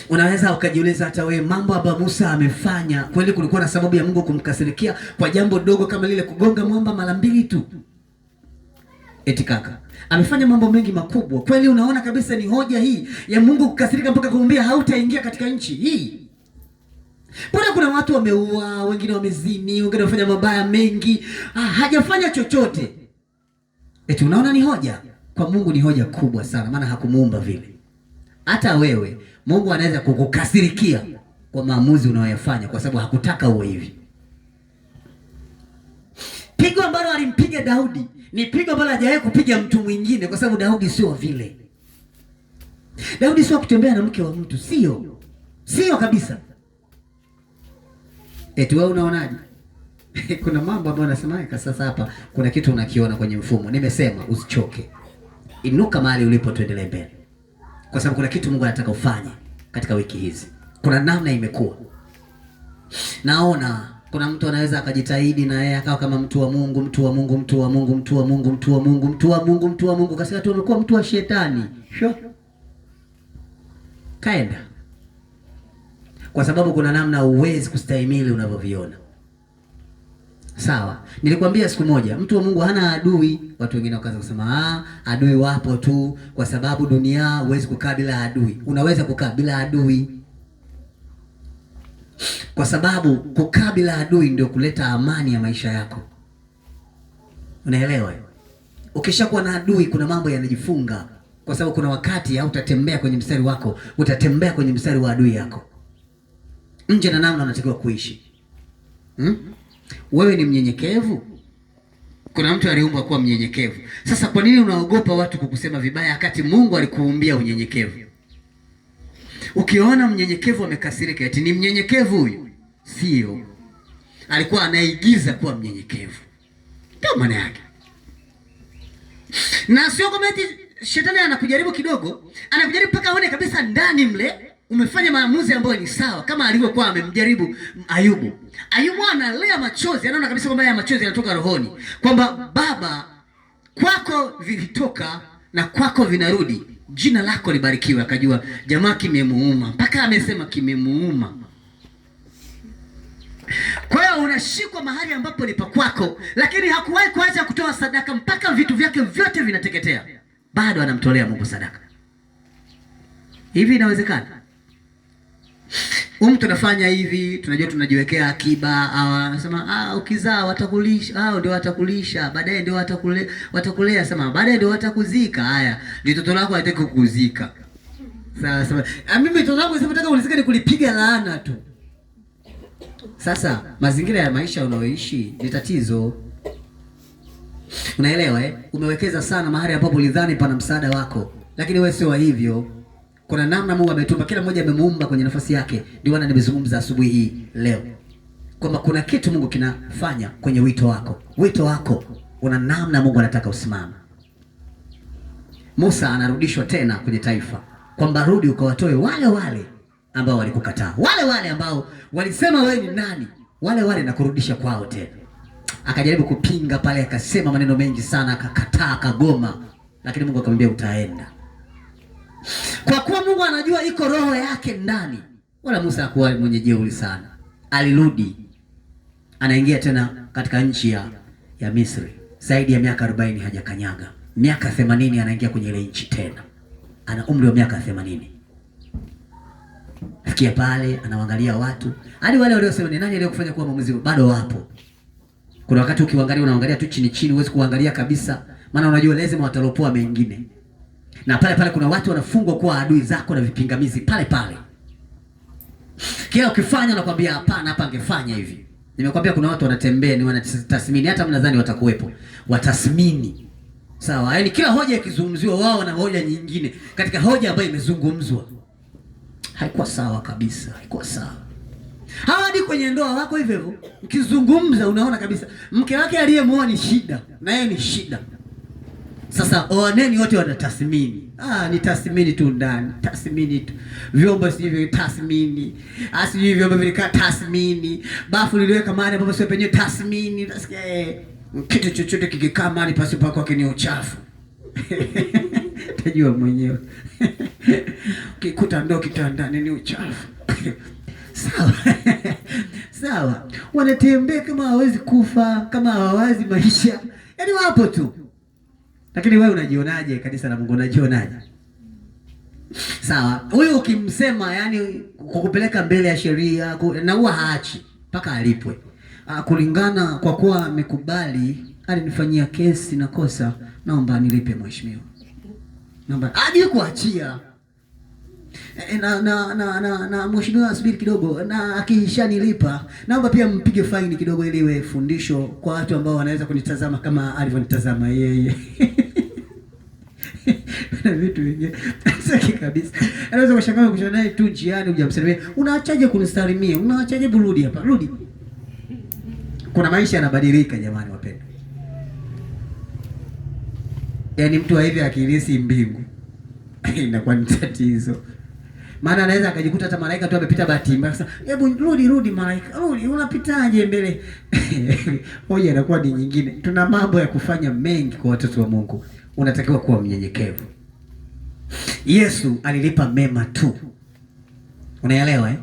S1: Unaweza ukajiuliza hata wewe mambo ambayo Musa amefanya, kweli kulikuwa na sababu ya Mungu kumkasirikia kwa jambo dogo kama lile kugonga mwamba mara 2 tu? Eti kaka, amefanya mambo mengi makubwa. Kweli unaona kabisa ni hoja hii ya Mungu kukasirika mpaka kumwambia hautaingia katika nchi hii? Mbona kuna watu wameua, wengine wamezini, wengine wamefanya mabaya mengi, hajafanya chochote. Eti unaona ni hoja? Kwa Mungu ni hoja kubwa sana, maana hakumuumba vile. Hata wewe Mungu anaweza kukukasirikia kwa maamuzi unayoyafanya kwa sababu hakutaka uwe hivi. Pigo ambalo alimpiga Daudi ni pigo ambalo hajawahi kupiga mtu mwingine, kwa sababu Daudi sio vile. Daudi sio kutembea na mke wa mtu, sio kabisa. Eti wewe unaonaje? Kuna mambo ambayo nasema sasa hapa kuna kitu unakiona kwenye mfumo. Nimesema usichoke. Inuka mahali ulipo, tuendelee mbele. Kwa sababu kuna kitu Mungu anataka ufanye katika wiki hizi. Kuna namna imekuwa. Naona kuna mtu anaweza akajitahidi na yeye akawa kama mtu wa Mungu, kasema tu amekuwa mtu wa shetani. Kaenda. Kwa sababu kuna namna uwezi kustahimili unavyoviona. Sawa. Nilikwambia siku moja mtu wa Mungu hana adui. Watu wengine wakaanza kusema adui wapo tu, kwa sababu dunia huwezi kukaa bila adui. Unaweza kukaa bila adui, kwa sababu kukaa bila adui ndio kuleta amani ya maisha yako. Unaelewa? Ukishakuwa na adui, kuna mambo yanajifunga, kwa sababu kuna wakati hautatembea kwenye mstari wako, utatembea kwenye mstari wa adui yako. Nje na namna unatakiwa kuishi. Wewe ni mnyenyekevu. Kuna mtu aliumbwa kuwa mnyenyekevu. Sasa kwa nini unaogopa watu kukusema vibaya wakati Mungu alikuumbia unyenyekevu? Ukiona mnyenyekevu amekasirika, eti ni mnyenyekevu huyu, sio. Alikuwa anaigiza kuwa mnyenyekevu. Ndio maana yake. Na sio kama eti shetani anakujaribu kidogo, anakujaribu mpaka aone kabisa ndani mle umefanya maamuzi ambayo ni sawa, kama alivyokuwa amemjaribu Ayubu. Ayubu analea machozi, anaona kabisa kwamba haya machozi yanatoka rohoni, kwamba Baba, kwako vilitoka na kwako vinarudi, jina lako libarikiwe. Akajua jamaa kimemuuma, mpaka amesema kimemuuma. Kwa hiyo unashikwa mahali ambapo ni pa kwako, lakini hakuwahi kuacha kutoa sadaka mpaka vitu vyake vyote vinateketea, bado anamtolea Mungu sadaka. Hivi inawezekana? Mtu anafanya hivi, tunajua tunajiwekea akiba, anasema ukizaa watakulisha, ndio watakulisha, baadaye ndio watakulea, sema baadaye ndio watakuzika. Haya, ndio mtoto wako hataki kukuzika. Sasa mimi mtoto wangu sitaki kunizika, ni kulipiga laana tu. Sasa mazingira ya maisha unaoishi ni tatizo. Unaelewa Umewekeza sana mahali ambapo ulidhani pana msaada wako, lakini wewe sio hivyo. Kuna namna Mungu ametumba, kila mmoja amemuumba kwenye nafasi yake. Ndio maana nimezungumza asubuhi hii leo kwamba kuna kitu Mungu kinafanya kwenye wito wako. Wito wako una namna Mungu anataka usimame. Musa anarudishwa tena kwenye taifa, kwamba rudi ukawatoe wale ambao walikukataa, wale ambao walisema wewe ni nani, wale na kurudisha kwao tena. Akajaribu kupinga pale, akasema maneno mengi sana, akakataa, akagoma, lakini Mungu akamwambia utaenda. Kwa kuwa Mungu anajua iko roho yake ndani. Wala Musa hakuwa mwenye jeuri sana. Alirudi. Anaingia tena katika nchi ya Misri. Zaidi ya miaka 40 hajakanyaga. Miaka 80 anaingia kwenye ile nchi tena. Ana umri wa miaka 80. Fikia pale anaangalia watu. Hadi wale waliosema ni nani aliyekufanya kuwa mwamuzi bado wapo. Kuna wakati ukiangalia unaangalia tu chini, huwezi kuangalia kabisa, maana unajua lazima watalopoa mengine. Na pale kuna watu wanafungwa kuwa adui zako na vipingamizi pale. Kila ukifanya nakwambia hapana, hapa angefanya hivi. Nimekwambia kuna watu wanatembea ni wanatathmini, hata mnadhani watakuwepo. Watathmini. Sawa, yaani kila hoja ikizungumziwa wao na hoja nyingine katika hoja ambayo imezungumzwa. Haikuwa sawa kabisa, haikuwa sawa. Hadi kwenye ndoa wako hivyo ukizungumza unaona kabisa mke wake aliyemuoa ni shida na yeye ni shida. Sasa oaneni wote wanatathmini. Ni tathmini tu ndani, tathmini tu. Vyombo sivyo tathmini. Asije vyombo vilikaa tathmini. Bafu liliweka mahali ambapo sio penye tathmini. Nasikia kitu chochote kikikaa mahali pasipo kwake ni uchafu. Tajua mwenyewe. Ukikuta ndoo kitandani ni uchafu. Sawa. Sawa. Wanatembea kama hawezi kufa, kama hawawezi maisha. Yaani wapo tu. Lakini wewe unajionaje kanisa la Mungu, unajionaje? Sawa. Huyu ukimsema yani kukupeleka mbele ya sheria na huwa haachi mpaka alipwe. Kulingana kwa kuwa amekubali, alinifanyia kesi na kosa, naomba nilipe mheshimiwa. Naomba aje kuachia. Na mheshimiwa asubiri kidogo, na akishanilipa naomba pia mpige faini kidogo ili iwe fundisho kwa watu ambao wanaweza kunitazama kama alivyonitazama yeye. Na vitu vingine sasa kabisa. Anaweza kushangaa kushana naye tu njiani hujamsalimia. Unaachaje kunisalimia? Unaachaje burudi hapa? Rudi. Kuna maisha yanabadilika jamani wapendwa. Yaani mtu hivi akilisi mbingu inakuwa ni tatizo. Maana anaweza akajikuta hata malaika tu amepita bahati mbaya. Sasa hebu rudi malaika. Rudi, unapitaje mbele? Hoja inakuwa ni nyingine. Tuna mambo ya kufanya mengi kwa watoto wa Mungu. Unatakiwa kuwa mnyenyekevu. Yesu alilipa mema tu. Unaelewa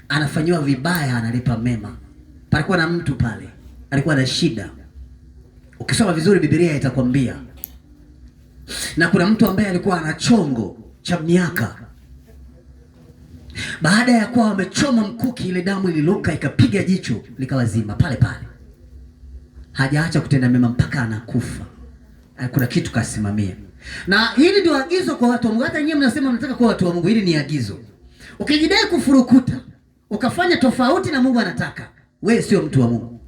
S1: Anafanywa vibaya analipa mema. Palikuwa na mtu pale alikuwa na shida. Ukisoma vizuri Biblia itakwambia. Na kuna mtu ambaye alikuwa ana chongo cha miaka. Baada ya kuwa wamechoma mkuki, ile damu ililuka ikapiga jicho likawa zima pale pale. Hajaacha kutenda mema mpaka anakufa. Kuna kitu kasimamia. Na hili ndio agizo kwa watu wa Mungu. Hata nyinyi mnasema mnataka kuwa watu wa Mungu, hili ni agizo. Ukijidai kufurukuta, ukafanya tofauti na Mungu anataka, wewe sio mtu wa Mungu.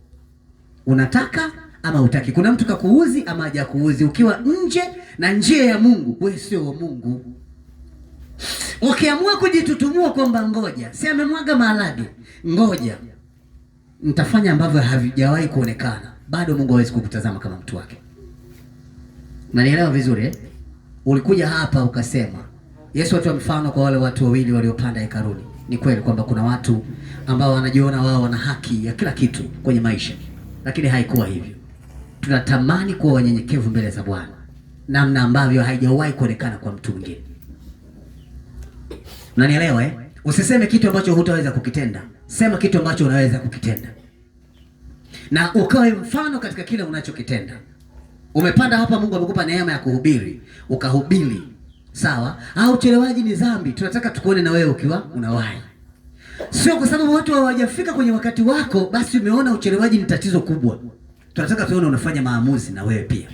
S1: Unataka ama hutaki. Kuna mtu kakuuzi ama hajakuuzi. Ukiwa nje na njia ya Mungu, wewe sio wa Mungu. Ukiamua kujitutumua kwamba ngoja, si amemwaga maharage, ngoja nitafanya ambavyo havijawahi kuonekana, bado Mungu hawezi kukutazama kama mtu wake. Unanielewa vizuri eh? Ulikuja hapa ukasema, Yesu atoa mfano kwa wale watu wawili waliopanda hekaluni. Ni kweli kwamba kuna watu ambao wanajiona wao wana haki ya kila kitu kwenye maisha, lakini haikuwa hivyo. Tunatamani kuwa wanyenyekevu mbele za Bwana, namna ambavyo haijawahi kuonekana kwa mtu mwingine. Unanielewa eh? Usiseme kitu ambacho hutaweza kukitenda. Sema kitu ambacho unaweza kukitenda. Na ukawe mfano katika kile unachokitenda. Umepanda hapa, Mungu amekupa neema ya kuhubiri, ukahubiri. Sawa? Au uchelewaji ni dhambi. Tunataka tukuone na wewe ukiwa unawahi. Sio kwa sababu watu hawajafika kwenye wakati wako basi umeona uchelewaji ni tatizo kubwa. Tunataka tuone unafanya maamuzi na wewe pia.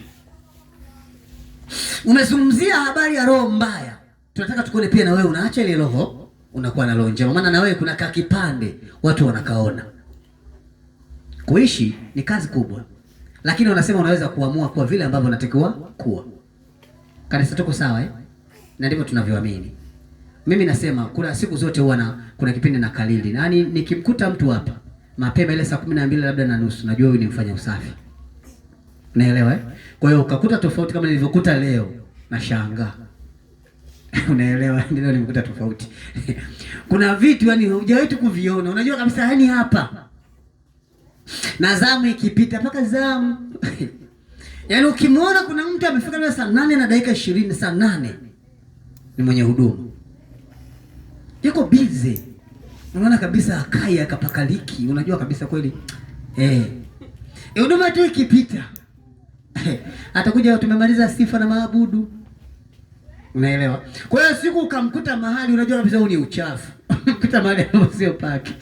S1: Umezungumzia habari ya roho mbaya. Tunataka tukuone pia na wewe unaacha ile roho, unakuwa na roho njema. Maana na wewe kuna kipande watu wanakaona. Kuishi ni kazi kubwa. Lakini wanasema unaweza kuamua kuwa vile ambavyo unatakiwa kuwa. Kanisa tuko sawa eh? Na ndivyo tunavyoamini. Mimi nasema kuna siku zote huwa kuna kipindi na kalili. Yaani nikimkuta mtu hapa mapema ile saa 12 labda na nusu, najua huyu ni mfanya usafi. Unaelewa eh? Kwa hiyo ukakuta tofauti kama nilivyokuta leo, nashangaa. Unaelewa, ndio nimekuta tofauti. Kuna vitu yani hujawahi kuviona. Unajua kabisa yani hapa. Na zamu ikipita mpaka zamu. Yaani ukimwona kuna mtu amefika leo saa 8 na dakika 20, saa 8 ni mwenye huduma. Yuko busy. Unaona kabisa akai akapakaliki. Unajua kabisa kweli huduma tu ikipita. Atakuja tumemaliza sifa na maabudu. Unaelewa? Kwa hiyo siku ukamkuta mahali unajua kabisa huu ni uchafu. Ukikuta mahali ambapo sio paki.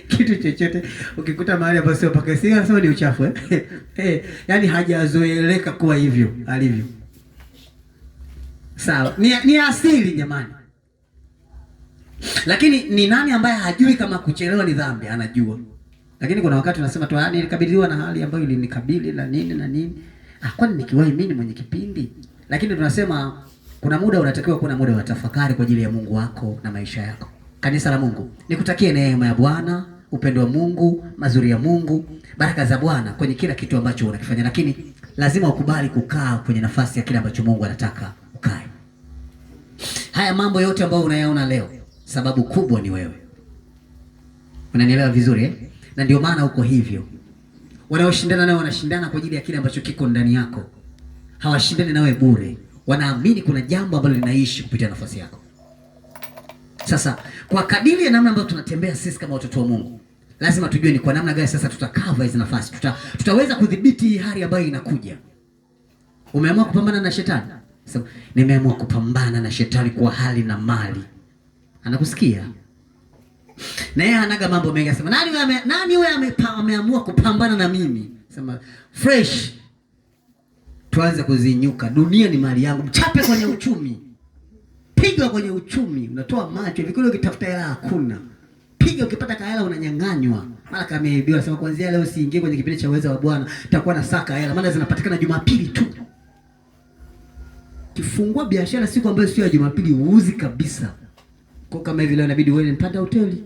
S1: Kitu chochote ukikuta mahali ambapo sio paki, si unasema ni uchafu yaani hajazoeleka kuwa hivyo alivyo. Sawa. Ni asili jamani. Lakini ni nani ambaye hajui kama kuchelewa ni dhambi? Anajua. Lakini kuna wakati unasema tu nilikabiliwa na hali ambayo ilinikabili na nini na nini. Kwani nikiwahi mimi mwenye kipindi? Lakini tunasema kuna muda unatakiwa kuna muda wa tafakari kwa ajili ya Mungu wako na maisha yako. Kanisa la Mungu, nikutakie neema ya Bwana, upendo wa Mungu, mazuri ya Mungu, baraka za Bwana kwenye kila kitu ambacho unakifanya, lakini lazima ukubali kukaa kwenye nafasi ya kile ambacho Mungu anataka ukae. Haya mambo yote ambayo unayaona leo, sababu kubwa ni wewe. Unanielewa vizuri eh? Na ndio maana uko hivyo. Wanaoshindana nao wanashindana kwa ajili ya kile ambacho kiko ndani yako. Hawashindani nawe bure. Wanaamini kuna jambo ambalo linaishi kupitia nafasi yako. Sasa kwa kadiri ya namna ambayo tunatembea sisi kama watoto wa Mungu, lazima tujue ni kwa namna gani sasa tutakava hizo nafasi. Tutaweza kudhibiti hali ambayo inakuja. Umeamua kupambana na shetani? Sasa nimeamua kupambana na shetani kwa hali na mali. Anakusikia? Na yeye anaga mambo mengi. Sema nani wewe ameamua kupambana na mimi? Sema fresh. Tuanze kuzinyuka. Dunia ni mali yangu. Mchape kwenye uchumi. Piga kwenye uchumi. Unatoa macho. Vikule ukitafuta hela hakuna. Piga ukipata hela unanyang'anywa. Mara kama imeibiwa. Sema kuanzia leo usiingie kwenye kipindi cha uwezo wa Bwana. Utakuwa na saka hela. Maana zinapatikana Jumapili tu. Kifungua biashara siku ambayo sio ya Jumapili uuzi kabisa. Kwa kama hivi leo inabidi uende mpanda hoteli.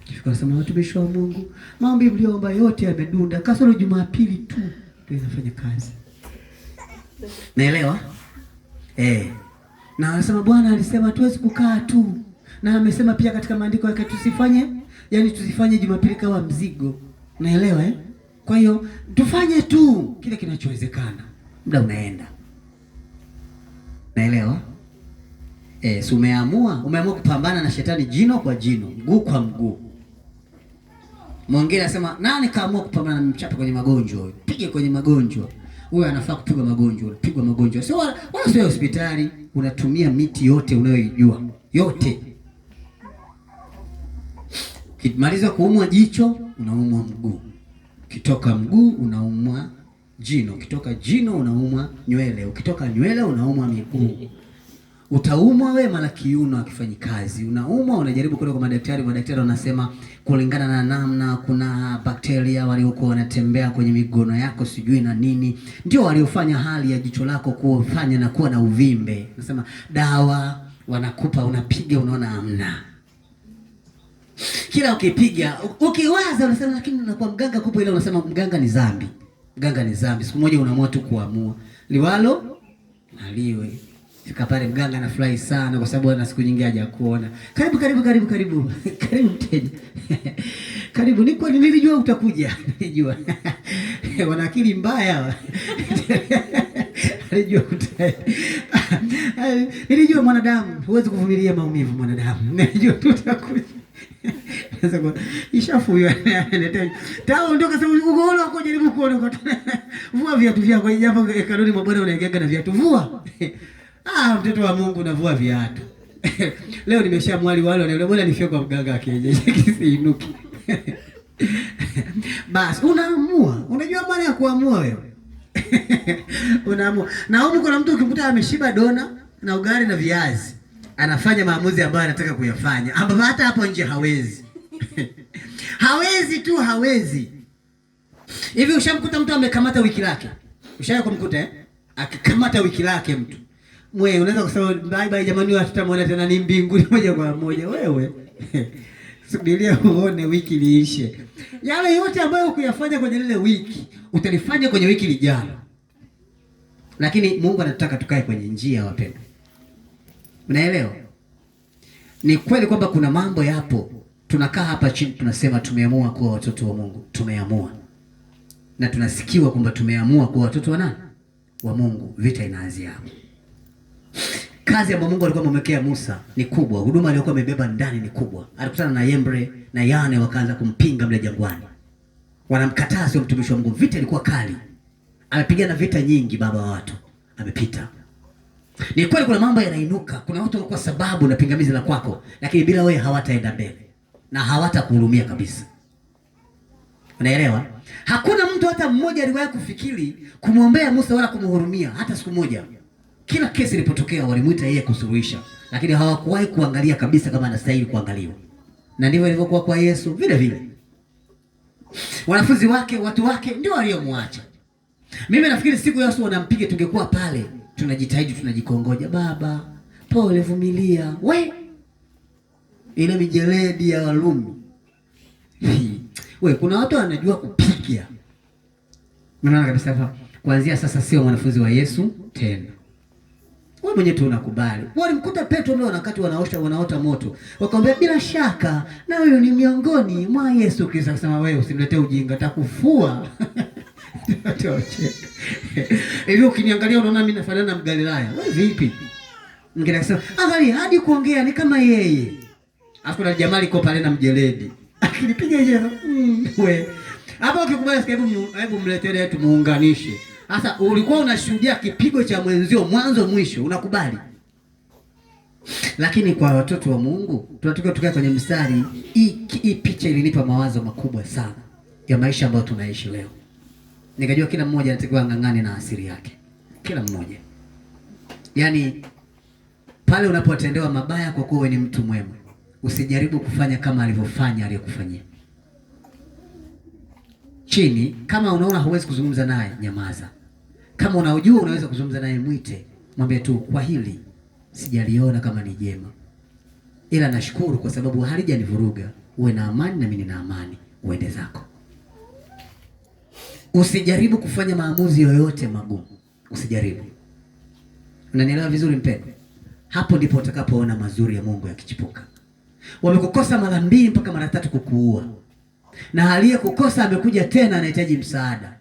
S1: Kifika sema watumishi wa Mungu, maombi mlioomba yote yamedunda. Kasoro Jumapili tu ndio inafanya kazi. Naelewa? Na anasema Bwana alisema tuwezi kukaa tu. Na amesema pia katika maandiko yake tusifanye Jumapili kama mzigo. Naelewa eh? Kwa hiyo tufanye tu kile kinachowezekana. Muda unaenda. Naelewa? Si umeamua kupambana na shetani jino kwa jino, mguu kwa mguu. Mwingine anasema nani kaamua kupambana na mchape kwenye magonjwa? Pige kwenye magonjwa. Huyo anafaa kupigwa magonjwa, pigwa magonjwa. Sio wala sio hospitali, unatumia miti yote unayoijua. Yote. Ukimaliza kuumwa jicho, unaumwa mguu. Ukitoka mguu unaumwa jino, ukitoka jino unaumwa nywele, ukitoka nywele unaumwa miguu. Utaumwa wewe mara kiuno akifanyi kazi. Unaumwa, unajaribu kwenda kwa madaktari, madaktari wanasema kulingana na namna kuna bakteria waliokuwa wanatembea kwenye migono yako sijui na nini, ndio waliofanya hali ya jicho lako kufanya na kuwa na uvimbe. Nasema dawa wanakupa, unapiga, unaona hamna. Kila ukipiga, ukiwaza unasema lakini na kwa mganga kupo, ile unasema mganga ni dhambi. Mganga ni dhambi. Siku moja unaamua tu kuamua. Liwalo naliwe. Fika pale mganga anafurahi sana kwa sababu ana siku nyingi hajakuona. Karibu karibu karibu karibu. Karibu mteja. Karibu, ni kweli nilijua utakuja. Nilijua. Wana akili mbaya. Nilijua utakuja. Nilijua mwanadamu huwezi kuvumilia maumivu mwanadamu. Nilijua tu utakuja. Sasa ishafuyo tao ndio kasa ugoona uko jaribu kuona. Vua viatu vyako, japo kanuni mabwana unaingia na viatu vua. Mtoto wa Mungu navua viatu. Leo nimeshamwali wale bora nifie kwa mganga kienyeji kisiinuki. Bas unaamua. Unajua maana ya kuamua wewe. Unaamua. Na huko kuna mtu ukimkuta ameshiba dona na ugali na viazi, anafanya maamuzi ambayo anataka kuyafanya, ambapo hata hapo nje hawezi. Hawezi tu, hawezi. Hivi ushamkuta mtu amekamata wiki lake? Ushawahi kumkuta akikamata wiki lake mtu? Unaweza kusema bye bye jamani, hatutamwona tena, ni mbinguni moja kwa moja. Wewe subiria uone wiki liishe. Yale yote ambayo ukuyafanya kwenye ile wiki utalifanya kwenye wiki lijalo. Lakini Mungu anataka tukae kwenye njia, wapendwa. Unaelewa? Ni kweli kwamba kuna mambo yapo, tunakaa hapa chini tunasema tumeamua kuwa watoto wa Mungu, tumeamua. Na tunasikiwa kwamba tumeamua kuwa watoto wa nani? Wa Mungu. Vita inaanzia hapo. Kazi ambayo Mungu alikuwa amemwekea Musa ni kubwa, huduma aliyokuwa amebeba ndani ni kubwa. Alikutana na Yembre na Yane, wakaanza kumpinga mle jangwani. Wanamkataa sio mtumishi wa Mungu. Vita ilikuwa kali. Amepigana vita nyingi, baba wa watu. Amepita. Ni kweli kuna mambo yanainuka, kuna watu kwa sababu na pingamizi la kwako, lakini bila wewe hawataenda mbele na hawatakuhurumia kabisa. Unaelewa? Hakuna mtu hata mmoja aliwahi kufikiri kumwombea Musa wala kumhurumia hata siku moja. Kila kesi ilipotokea walimuita yeye kusuluhisha, lakini hawakuwahi kuangalia kabisa kama anastahili kuangaliwa. Na ndivyo ilivyokuwa kwa Yesu vile vile. Wanafunzi wake, watu wake ndio waliomwacha. Mimi nafikiri siku Yesu wanampiga, tungekuwa pale tunajitahidi, tunajikongoja, baba pole, vumilia. Ile mijeledi ya Warumi. Kuna watu wanajua kupiga. Unaona kabisa kuanzia sasa sio mwanafunzi wa Yesu tena. Wewe mwenyewe tu unakubali. Walimkuta Petro ndio wakati wanaota moto. Wakamwambia bila shaka na wewe ni miongoni mwa Yesu Kristo. Akasema wewe usimletee ujinga, atakufua. Hivyo ukiniangalia unaona mimi nafanana na Mgalilaya. Wewe vipi? Ningesema angalia hadi kuongea ni kama yeye. Alafu na jamaa liko pale na mjeledi. Akinipiga yeye. Wewe. Hapo ukikubali hebu mletee tumuunganishe. Sasa ulikuwa unashuhudia kipigo cha mwenzio mwanzo mwisho, unakubali. Lakini kwa watoto wa Mungu tunatakiwa tukae kwenye mstari. Hii picha ilinipa mawazo makubwa sana ya maisha ambayo tunaishi leo. Nikajua kila mmoja anatakiwa ngangane na asili yake. Kila mmoja. Yaani pale unapotendewa mabaya kwa kuwa ni mtu mwema, usijaribu kufanya kama alivyofanya aliyekufanyia. Chini, kama unaona huwezi kuzungumza naye, nyamaza. Kama unajua unaweza kuzungumza naye, mwite. Mwambie tu kwa hili sijaliona kama ni jema, ila nashukuru kwa sababu halijanivuruga. Uwe na amani na mimi nina amani, uende zako. Usijaribu kufanya maamuzi yoyote magumu. Usijaribu. Unanielewa vizuri mpendwa? Hapo ndipo utakapoona mazuri ya Mungu yakichipuka. Wamekukosa mara 2 mpaka mara 3 kukuua. Na aliyekukosa amekuja tena anahitaji msaada.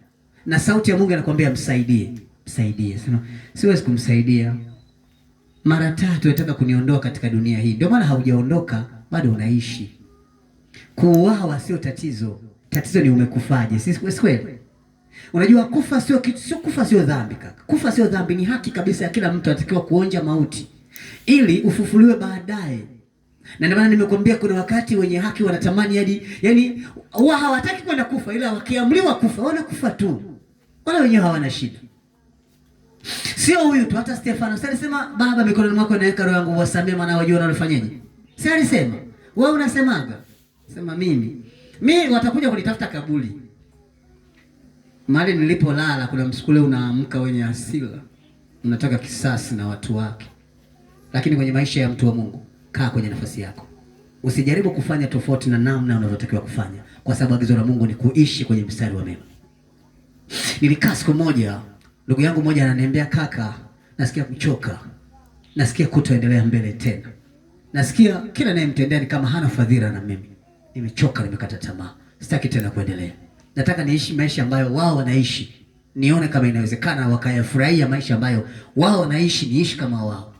S1: Na sauti ya Mungu inakwambia msaidie, msaidie. Siwezi kumsaidia. Mara 3 unataka kuniondoa katika dunia hii. Ndio maana haujaondoka, bado unaishi. Kuuawa sio tatizo. tatizo ni umekufaje. Si kweli? Unajua kufa sio kitu, kufa sio dhambi kaka. Kufa sio dhambi, ni haki kabisa ya kila mtu, anatakiwa kuonja mauti ili ufufuliwe baadaye. Na ndio maana nimekwambia kuna wakati wenye haki wanatamani hadi yani wao hawataki kwenda kufa, ila wakiamliwa kufa wanakufa tu. Wala wenyewe hawana shida. Sio huyu tu, hata Stefano alisema, Baba mikononi mwako naweka roho yangu, wasamee maana wajua wanalofanyaje. Si alisema? Wewe unasemaga? Sema mimi watakuja kunitafuta kaburi. Mahali nilipolala kuna msukule unaamka wenye hasira. Unataka kisasi na watu wake. Lakini kwenye maisha ya mtu wa Mungu, kaa kwenye nafasi yako. Usijaribu kufanya tofauti na namna unavyotakiwa kufanya, kwa sababu agizo la Mungu ni kuishi kwenye mstari wa mema. Nilikaa siku moja, ndugu yangu mmoja ananiambia, kaka, nasikia kuchoka. Nasikia kutoendelea mbele tena. Nasikia kila ninayemtendea ni kama hana fadhila na mimi. Nimechoka, nimekata tamaa. Sitaki tena kuendelea. Nataka niishi maisha ambayo wao wanaishi. Nione kama inawezekana wakayafurahia maisha ambayo wao wanaishi, niishi kama wao.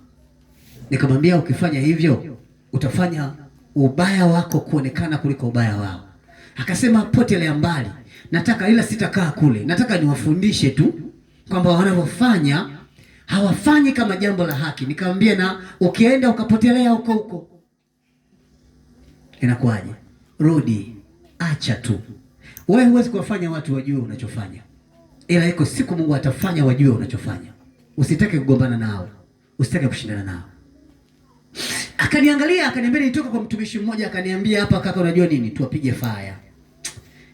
S1: Nikamwambia, ukifanya hivyo utafanya ubaya wako kuonekana kuliko ubaya wao. Akasema, potelea mbali. Nataka, ila sitakaa kule. Nataka niwafundishe tu kwamba wanavyofanya hawafanyi kama jambo la haki. Nikamwambia, na ukienda ukapotelea huko inakuwaje? Rudi, acha tu. Wewe huwezi kuwafanya watu wajue unachofanya, ila iko siku Mungu atafanya wajue unachofanya. Usitake kugombana nao, usitake kushindana nao. Akaniangalia, akaniambia, nitoka kwa mtumishi mmoja, akaniambia, hapa kaka, unajua nini? Tuwapige fire.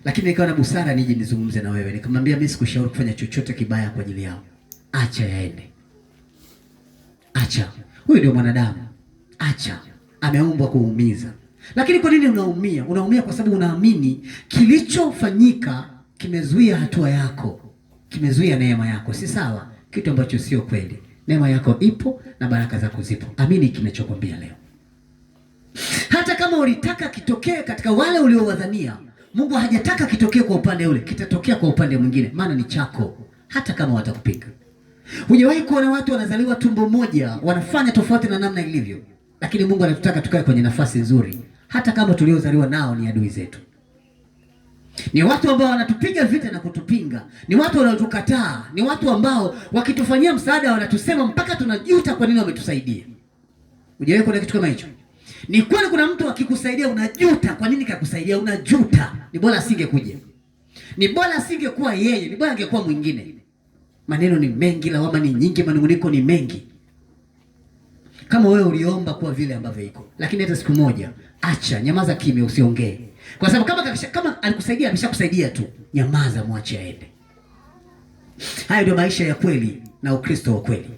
S1: Lakini nikawa na busara nije nizungumze na wewe. Nikamwambia, mimi sikushauri kufanya chochote kibaya kwa ajili yao. Acha yaende. Acha. Huyu ndio mwanadamu. Acha. Ameumbwa kuumiza. Lakini kwa nini unaumia? Unaumia kwa sababu unaamini kilichofanyika kimezuia hatua yako. Kimezuia neema yako. Si sawa? Kitu ambacho sio kweli. Neema yako ipo na baraka zako zipo. Amini kinachokwambia leo. Hata kama ulitaka kitokee katika wale uliowadhania, Mungu hajataka kitokee kwa upande ule, kitatokea kwa upande mwingine, maana ni chako, hata kama watakupinga. Hujawahi kuona watu wanazaliwa tumbo moja, wanafanya tofauti na namna ilivyo, lakini Mungu anatutaka tukae kwenye nafasi nzuri, hata kama tuliozaliwa nao ni adui zetu. Ni watu ambao wanatupiga vita na kutupinga, ni watu wanaotukataa, ni watu ambao wakitufanyia msaada wanatusema mpaka tunajuta kwa nini wametusaidia. Hujawahi kuona kitu kama hicho? Ni kweli kuna mtu akikusaidia unajuta, kwa nini kakusaidia unajuta? Ni bora asingekuja. Ni bora asingekuwa yeye, ni bora angekuwa mwingine. Maneno ni mengi, lawama ni nyingi, manunguniko ni mengi. Kama wewe uliomba kuwa vile ambavyo iko, lakini hata siku moja acha, nyamaza kimya, usiongee. Kwa sababu kama alikusaidia ameshakusaidia tu, nyamaza, mwache aende. Hayo ndio maisha ya kweli na Ukristo wa kweli.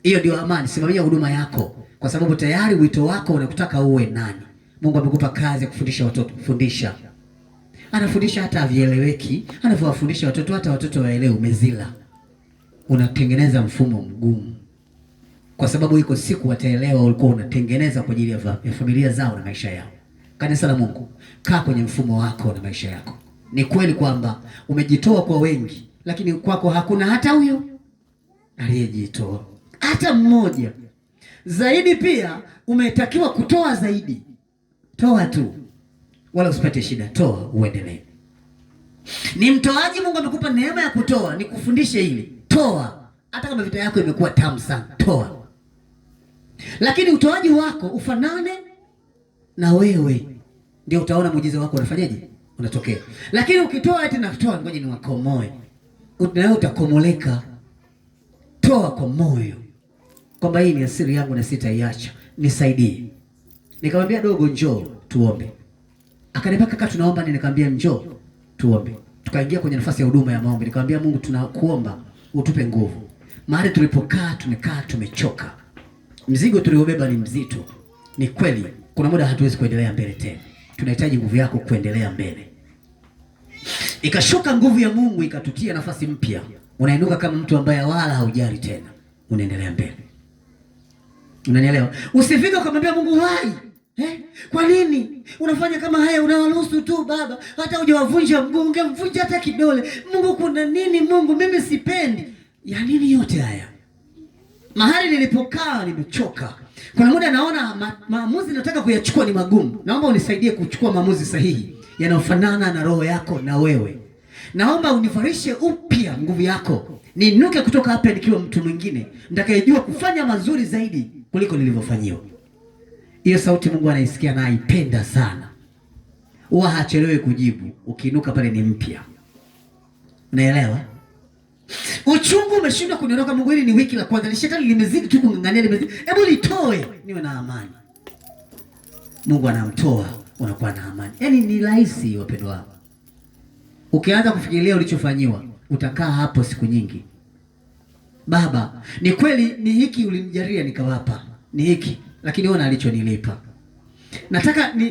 S1: Hiyo ndio amani. Simamia huduma yako, kwa sababu tayari wito wako unakutaka uwe nani. Mungu amekupa kazi ya kufundisha watoto. Fundisha. Anafundisha hata havieleweki, anavyowafundisha watoto hata watoto waelewe. Umezila. Unatengeneza mfumo mgumu, kwa sababu iko siku wataelewa ulikuwa unatengeneza kwa ajili ya familia zao na maisha yao. Kanisa la Mungu, kaa kwenye mfumo wako na maisha yako. Ni kweli kwamba umejitoa kwa wengi, lakini kwako hakuna hata huyo aliyejitoa, hata mmoja. Zaidi pia umetakiwa kutoa zaidi. Toa tu, wala usipate shida. Toa, uendelee. Ni mtoaji. Mungu amekupa neema ya kutoa, ni kufundisha hili. Toa, hata kama vita yako imekuwa tamu sana, toa. Lakini utoaji wako ufanane na wewe, ndio utaona muujiza wako unafanyaje, unatokea. Lakini ukitoa eti natoa ngoja niwakomoe, nawe utakomoleka. Toa kwa moyo, kwamba hii ni asiri yangu na sitaiacha, nisaidie. Nikamwambia, dogo, njoo tuombe. Akaniambia, kaka, tunaomba nini? Nikamwambia, njoo tuombe. Tukaingia kwenye nafasi ya huduma ya maombi. Nikamwambia, Mungu, tunakuomba utupe nguvu. Mahali tulipokaa tumekaa tumechoka. Mzigo tuliobeba ni mzito. Ni kweli kuna muda hatuwezi kuendelea mbele tena. Tunahitaji nguvu yako kuendelea mbele. Ikashuka nguvu ya Mungu ikatutia nafasi mpya. Unainuka kama mtu ambaye wala haujali tena. Unaendelea mbele. Unanielewa? Usifike ukamwambia Mungu, wai. Kwa nini unafanya kama haya? Unawaruhusu tu Baba, hata hujawavunja mguu, ungemvunja hata kidole. Mungu, kuna nini? Mungu, mimi sipendi. Ya nini yote haya? Mahali nilipokaa nimechoka. Kuna muda naona maamuzi nataka kuyachukua ni magumu. Naomba unisaidie kuchukua maamuzi sahihi yanayofanana na roho yako na wewe. Naomba unifarishe upya nguvu yako, niinuke kutoka hapa nikiwa mtu mwingine nitakayejua kufanya mazuri zaidi kuliko nilivyofanyiwa. Hiyo sauti Mungu anaisikia na aipenda sana. Huwa hachelewi kujibu. Ukiinuka pale ni mpya. Unaelewa? Uchungu umeshindwa kuniondoka Mungu, hili ni wiki la kwanza. Ni shetani limezidi tu kung'ang'ania, limezidi. Hebu litoe niwe na amani. Mungu anamtoa, unakuwa na amani. Yaani ni rahisi wapendwa wangu. Ukianza kufikiria ulichofanyiwa, utakaa hapo siku nyingi. Baba, ni kweli ni hiki ulinijalia nikawapa. Ni hiki, lakini ona alichonilipa.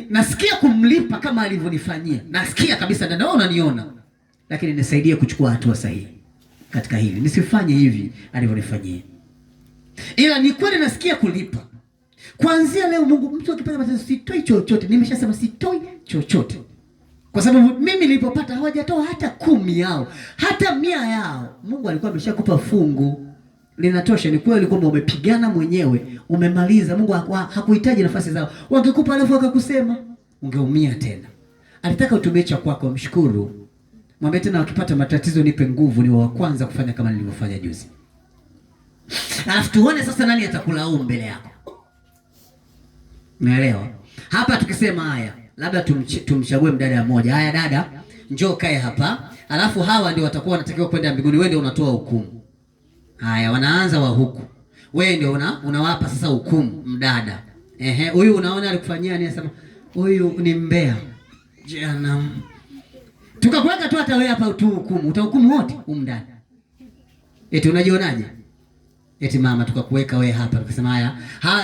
S1: Nasikia kumlipa kama alivyonifanyia. Nasikia kabisa na naona niona. Lakini nisaidie kuchukua hatua sahihi katika hili. Nisifanye hivi alivyonifanyia. Ila ni kweli nasikia kulipa. Kuanzia leo Mungu, mtu akipata matatizo sitoi chochote. Nimeshasema sitoi chochote. Kwa sababu mimi nilipopata hawajatoa hata 10 yao, hata 100 yao. Mungu alikuwa ameshakupa fungu. Linatosha. Ni kweli kwamba umepigana mwenyewe, umemaliza. Mungu hakuhitaji nafasi zao. Wangekupa alafu akakusema, ungeumia tena. Alitaka utumie cha kwako, mshukuru. Mwambie tena wakipata matatizo nipe nguvu, ni wa kwanza kufanya kama nilivyofanya juzi. Alafu tuone sasa nani atakulaumu mbele yako. Unaelewa? Hapa tukisema haya, labda tumchague mdada mmoja. Haya dada, njoo kae hapa. Alafu hawa ndio watakuwa wanatakiwa kwenda mbinguni, wewe ndio unatoa hukumu. Haya, wanaanza wa huku. Wewe ndio unawapa sasa hukumu mdada. Huyu unaona alikufanyia nini? Anasema huyu ni mbea. Jana. Tukakuweka tu hata wewe hapa tu hukumu. Utahukumu wote umdada. Eti unajionaje? Eti mama tukakuweka wewe hapa tukasema haya,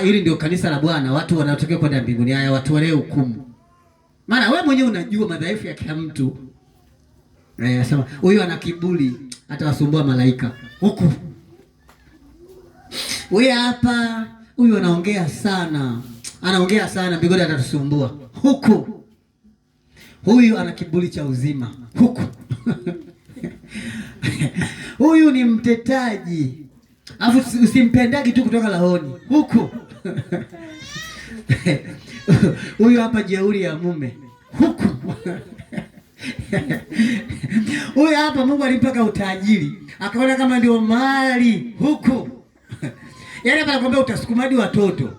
S1: hili ndio kanisa la Bwana, watu wanatokea kwenda mbinguni. Haya, watu wale hukumu. Maana wewe mwenyewe unajua madhaifu ya kila mtu. Anasema huyu ana kiburi, atawasumbua malaika. Huku. Huyu hapa, huyu anaongea sana. Anaongea sana, mbinguni atatusumbua. Huku. Huyu ana kiburi cha uzima. Huku. Huyu ni mtetaji. Alafu usimpendagi tu kutoka lahoni. Huku. Huyu hapa jeuri ya mume. Huku. Huyu hapa Mungu alimpaka utajiri, akaona kama ndio mali. Huku. Yaani hapa nakwambia utasukumadi watoto.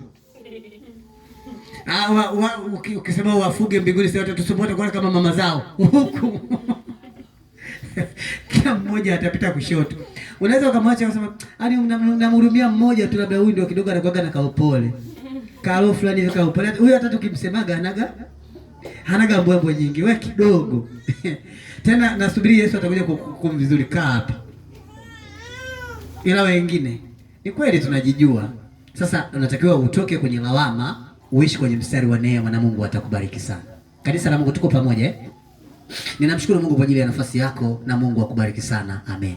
S1: Ukisema wafuge mbinguni sasa watoto sote watakuwa kama mama zao. Huku. Kila mmoja atapita kushoto. Unaweza ukamwacha ukasema, "Ani unamhurumia mmoja tu, labda huyu ndio kidogo anakuwa na kaupole. Karo fulani hivi kaupole. Huyu hata tukimsemaga hanaga mbwembwe nyingi. Wewe kidogo." Tena nasubiri Yesu atakuja kukuhukumu vizuri, kaa hapa. Ila wengine ni kweli tunajijua. Sasa unatakiwa utoke kwenye lawama, uishi kwenye mstari wa neema na Mungu atakubariki sana. Kanisa la Mungu tuko pamoja. Ninamshukuru Mungu kwa ajili ya nafasi yako na Mungu akubariki sana. Amen.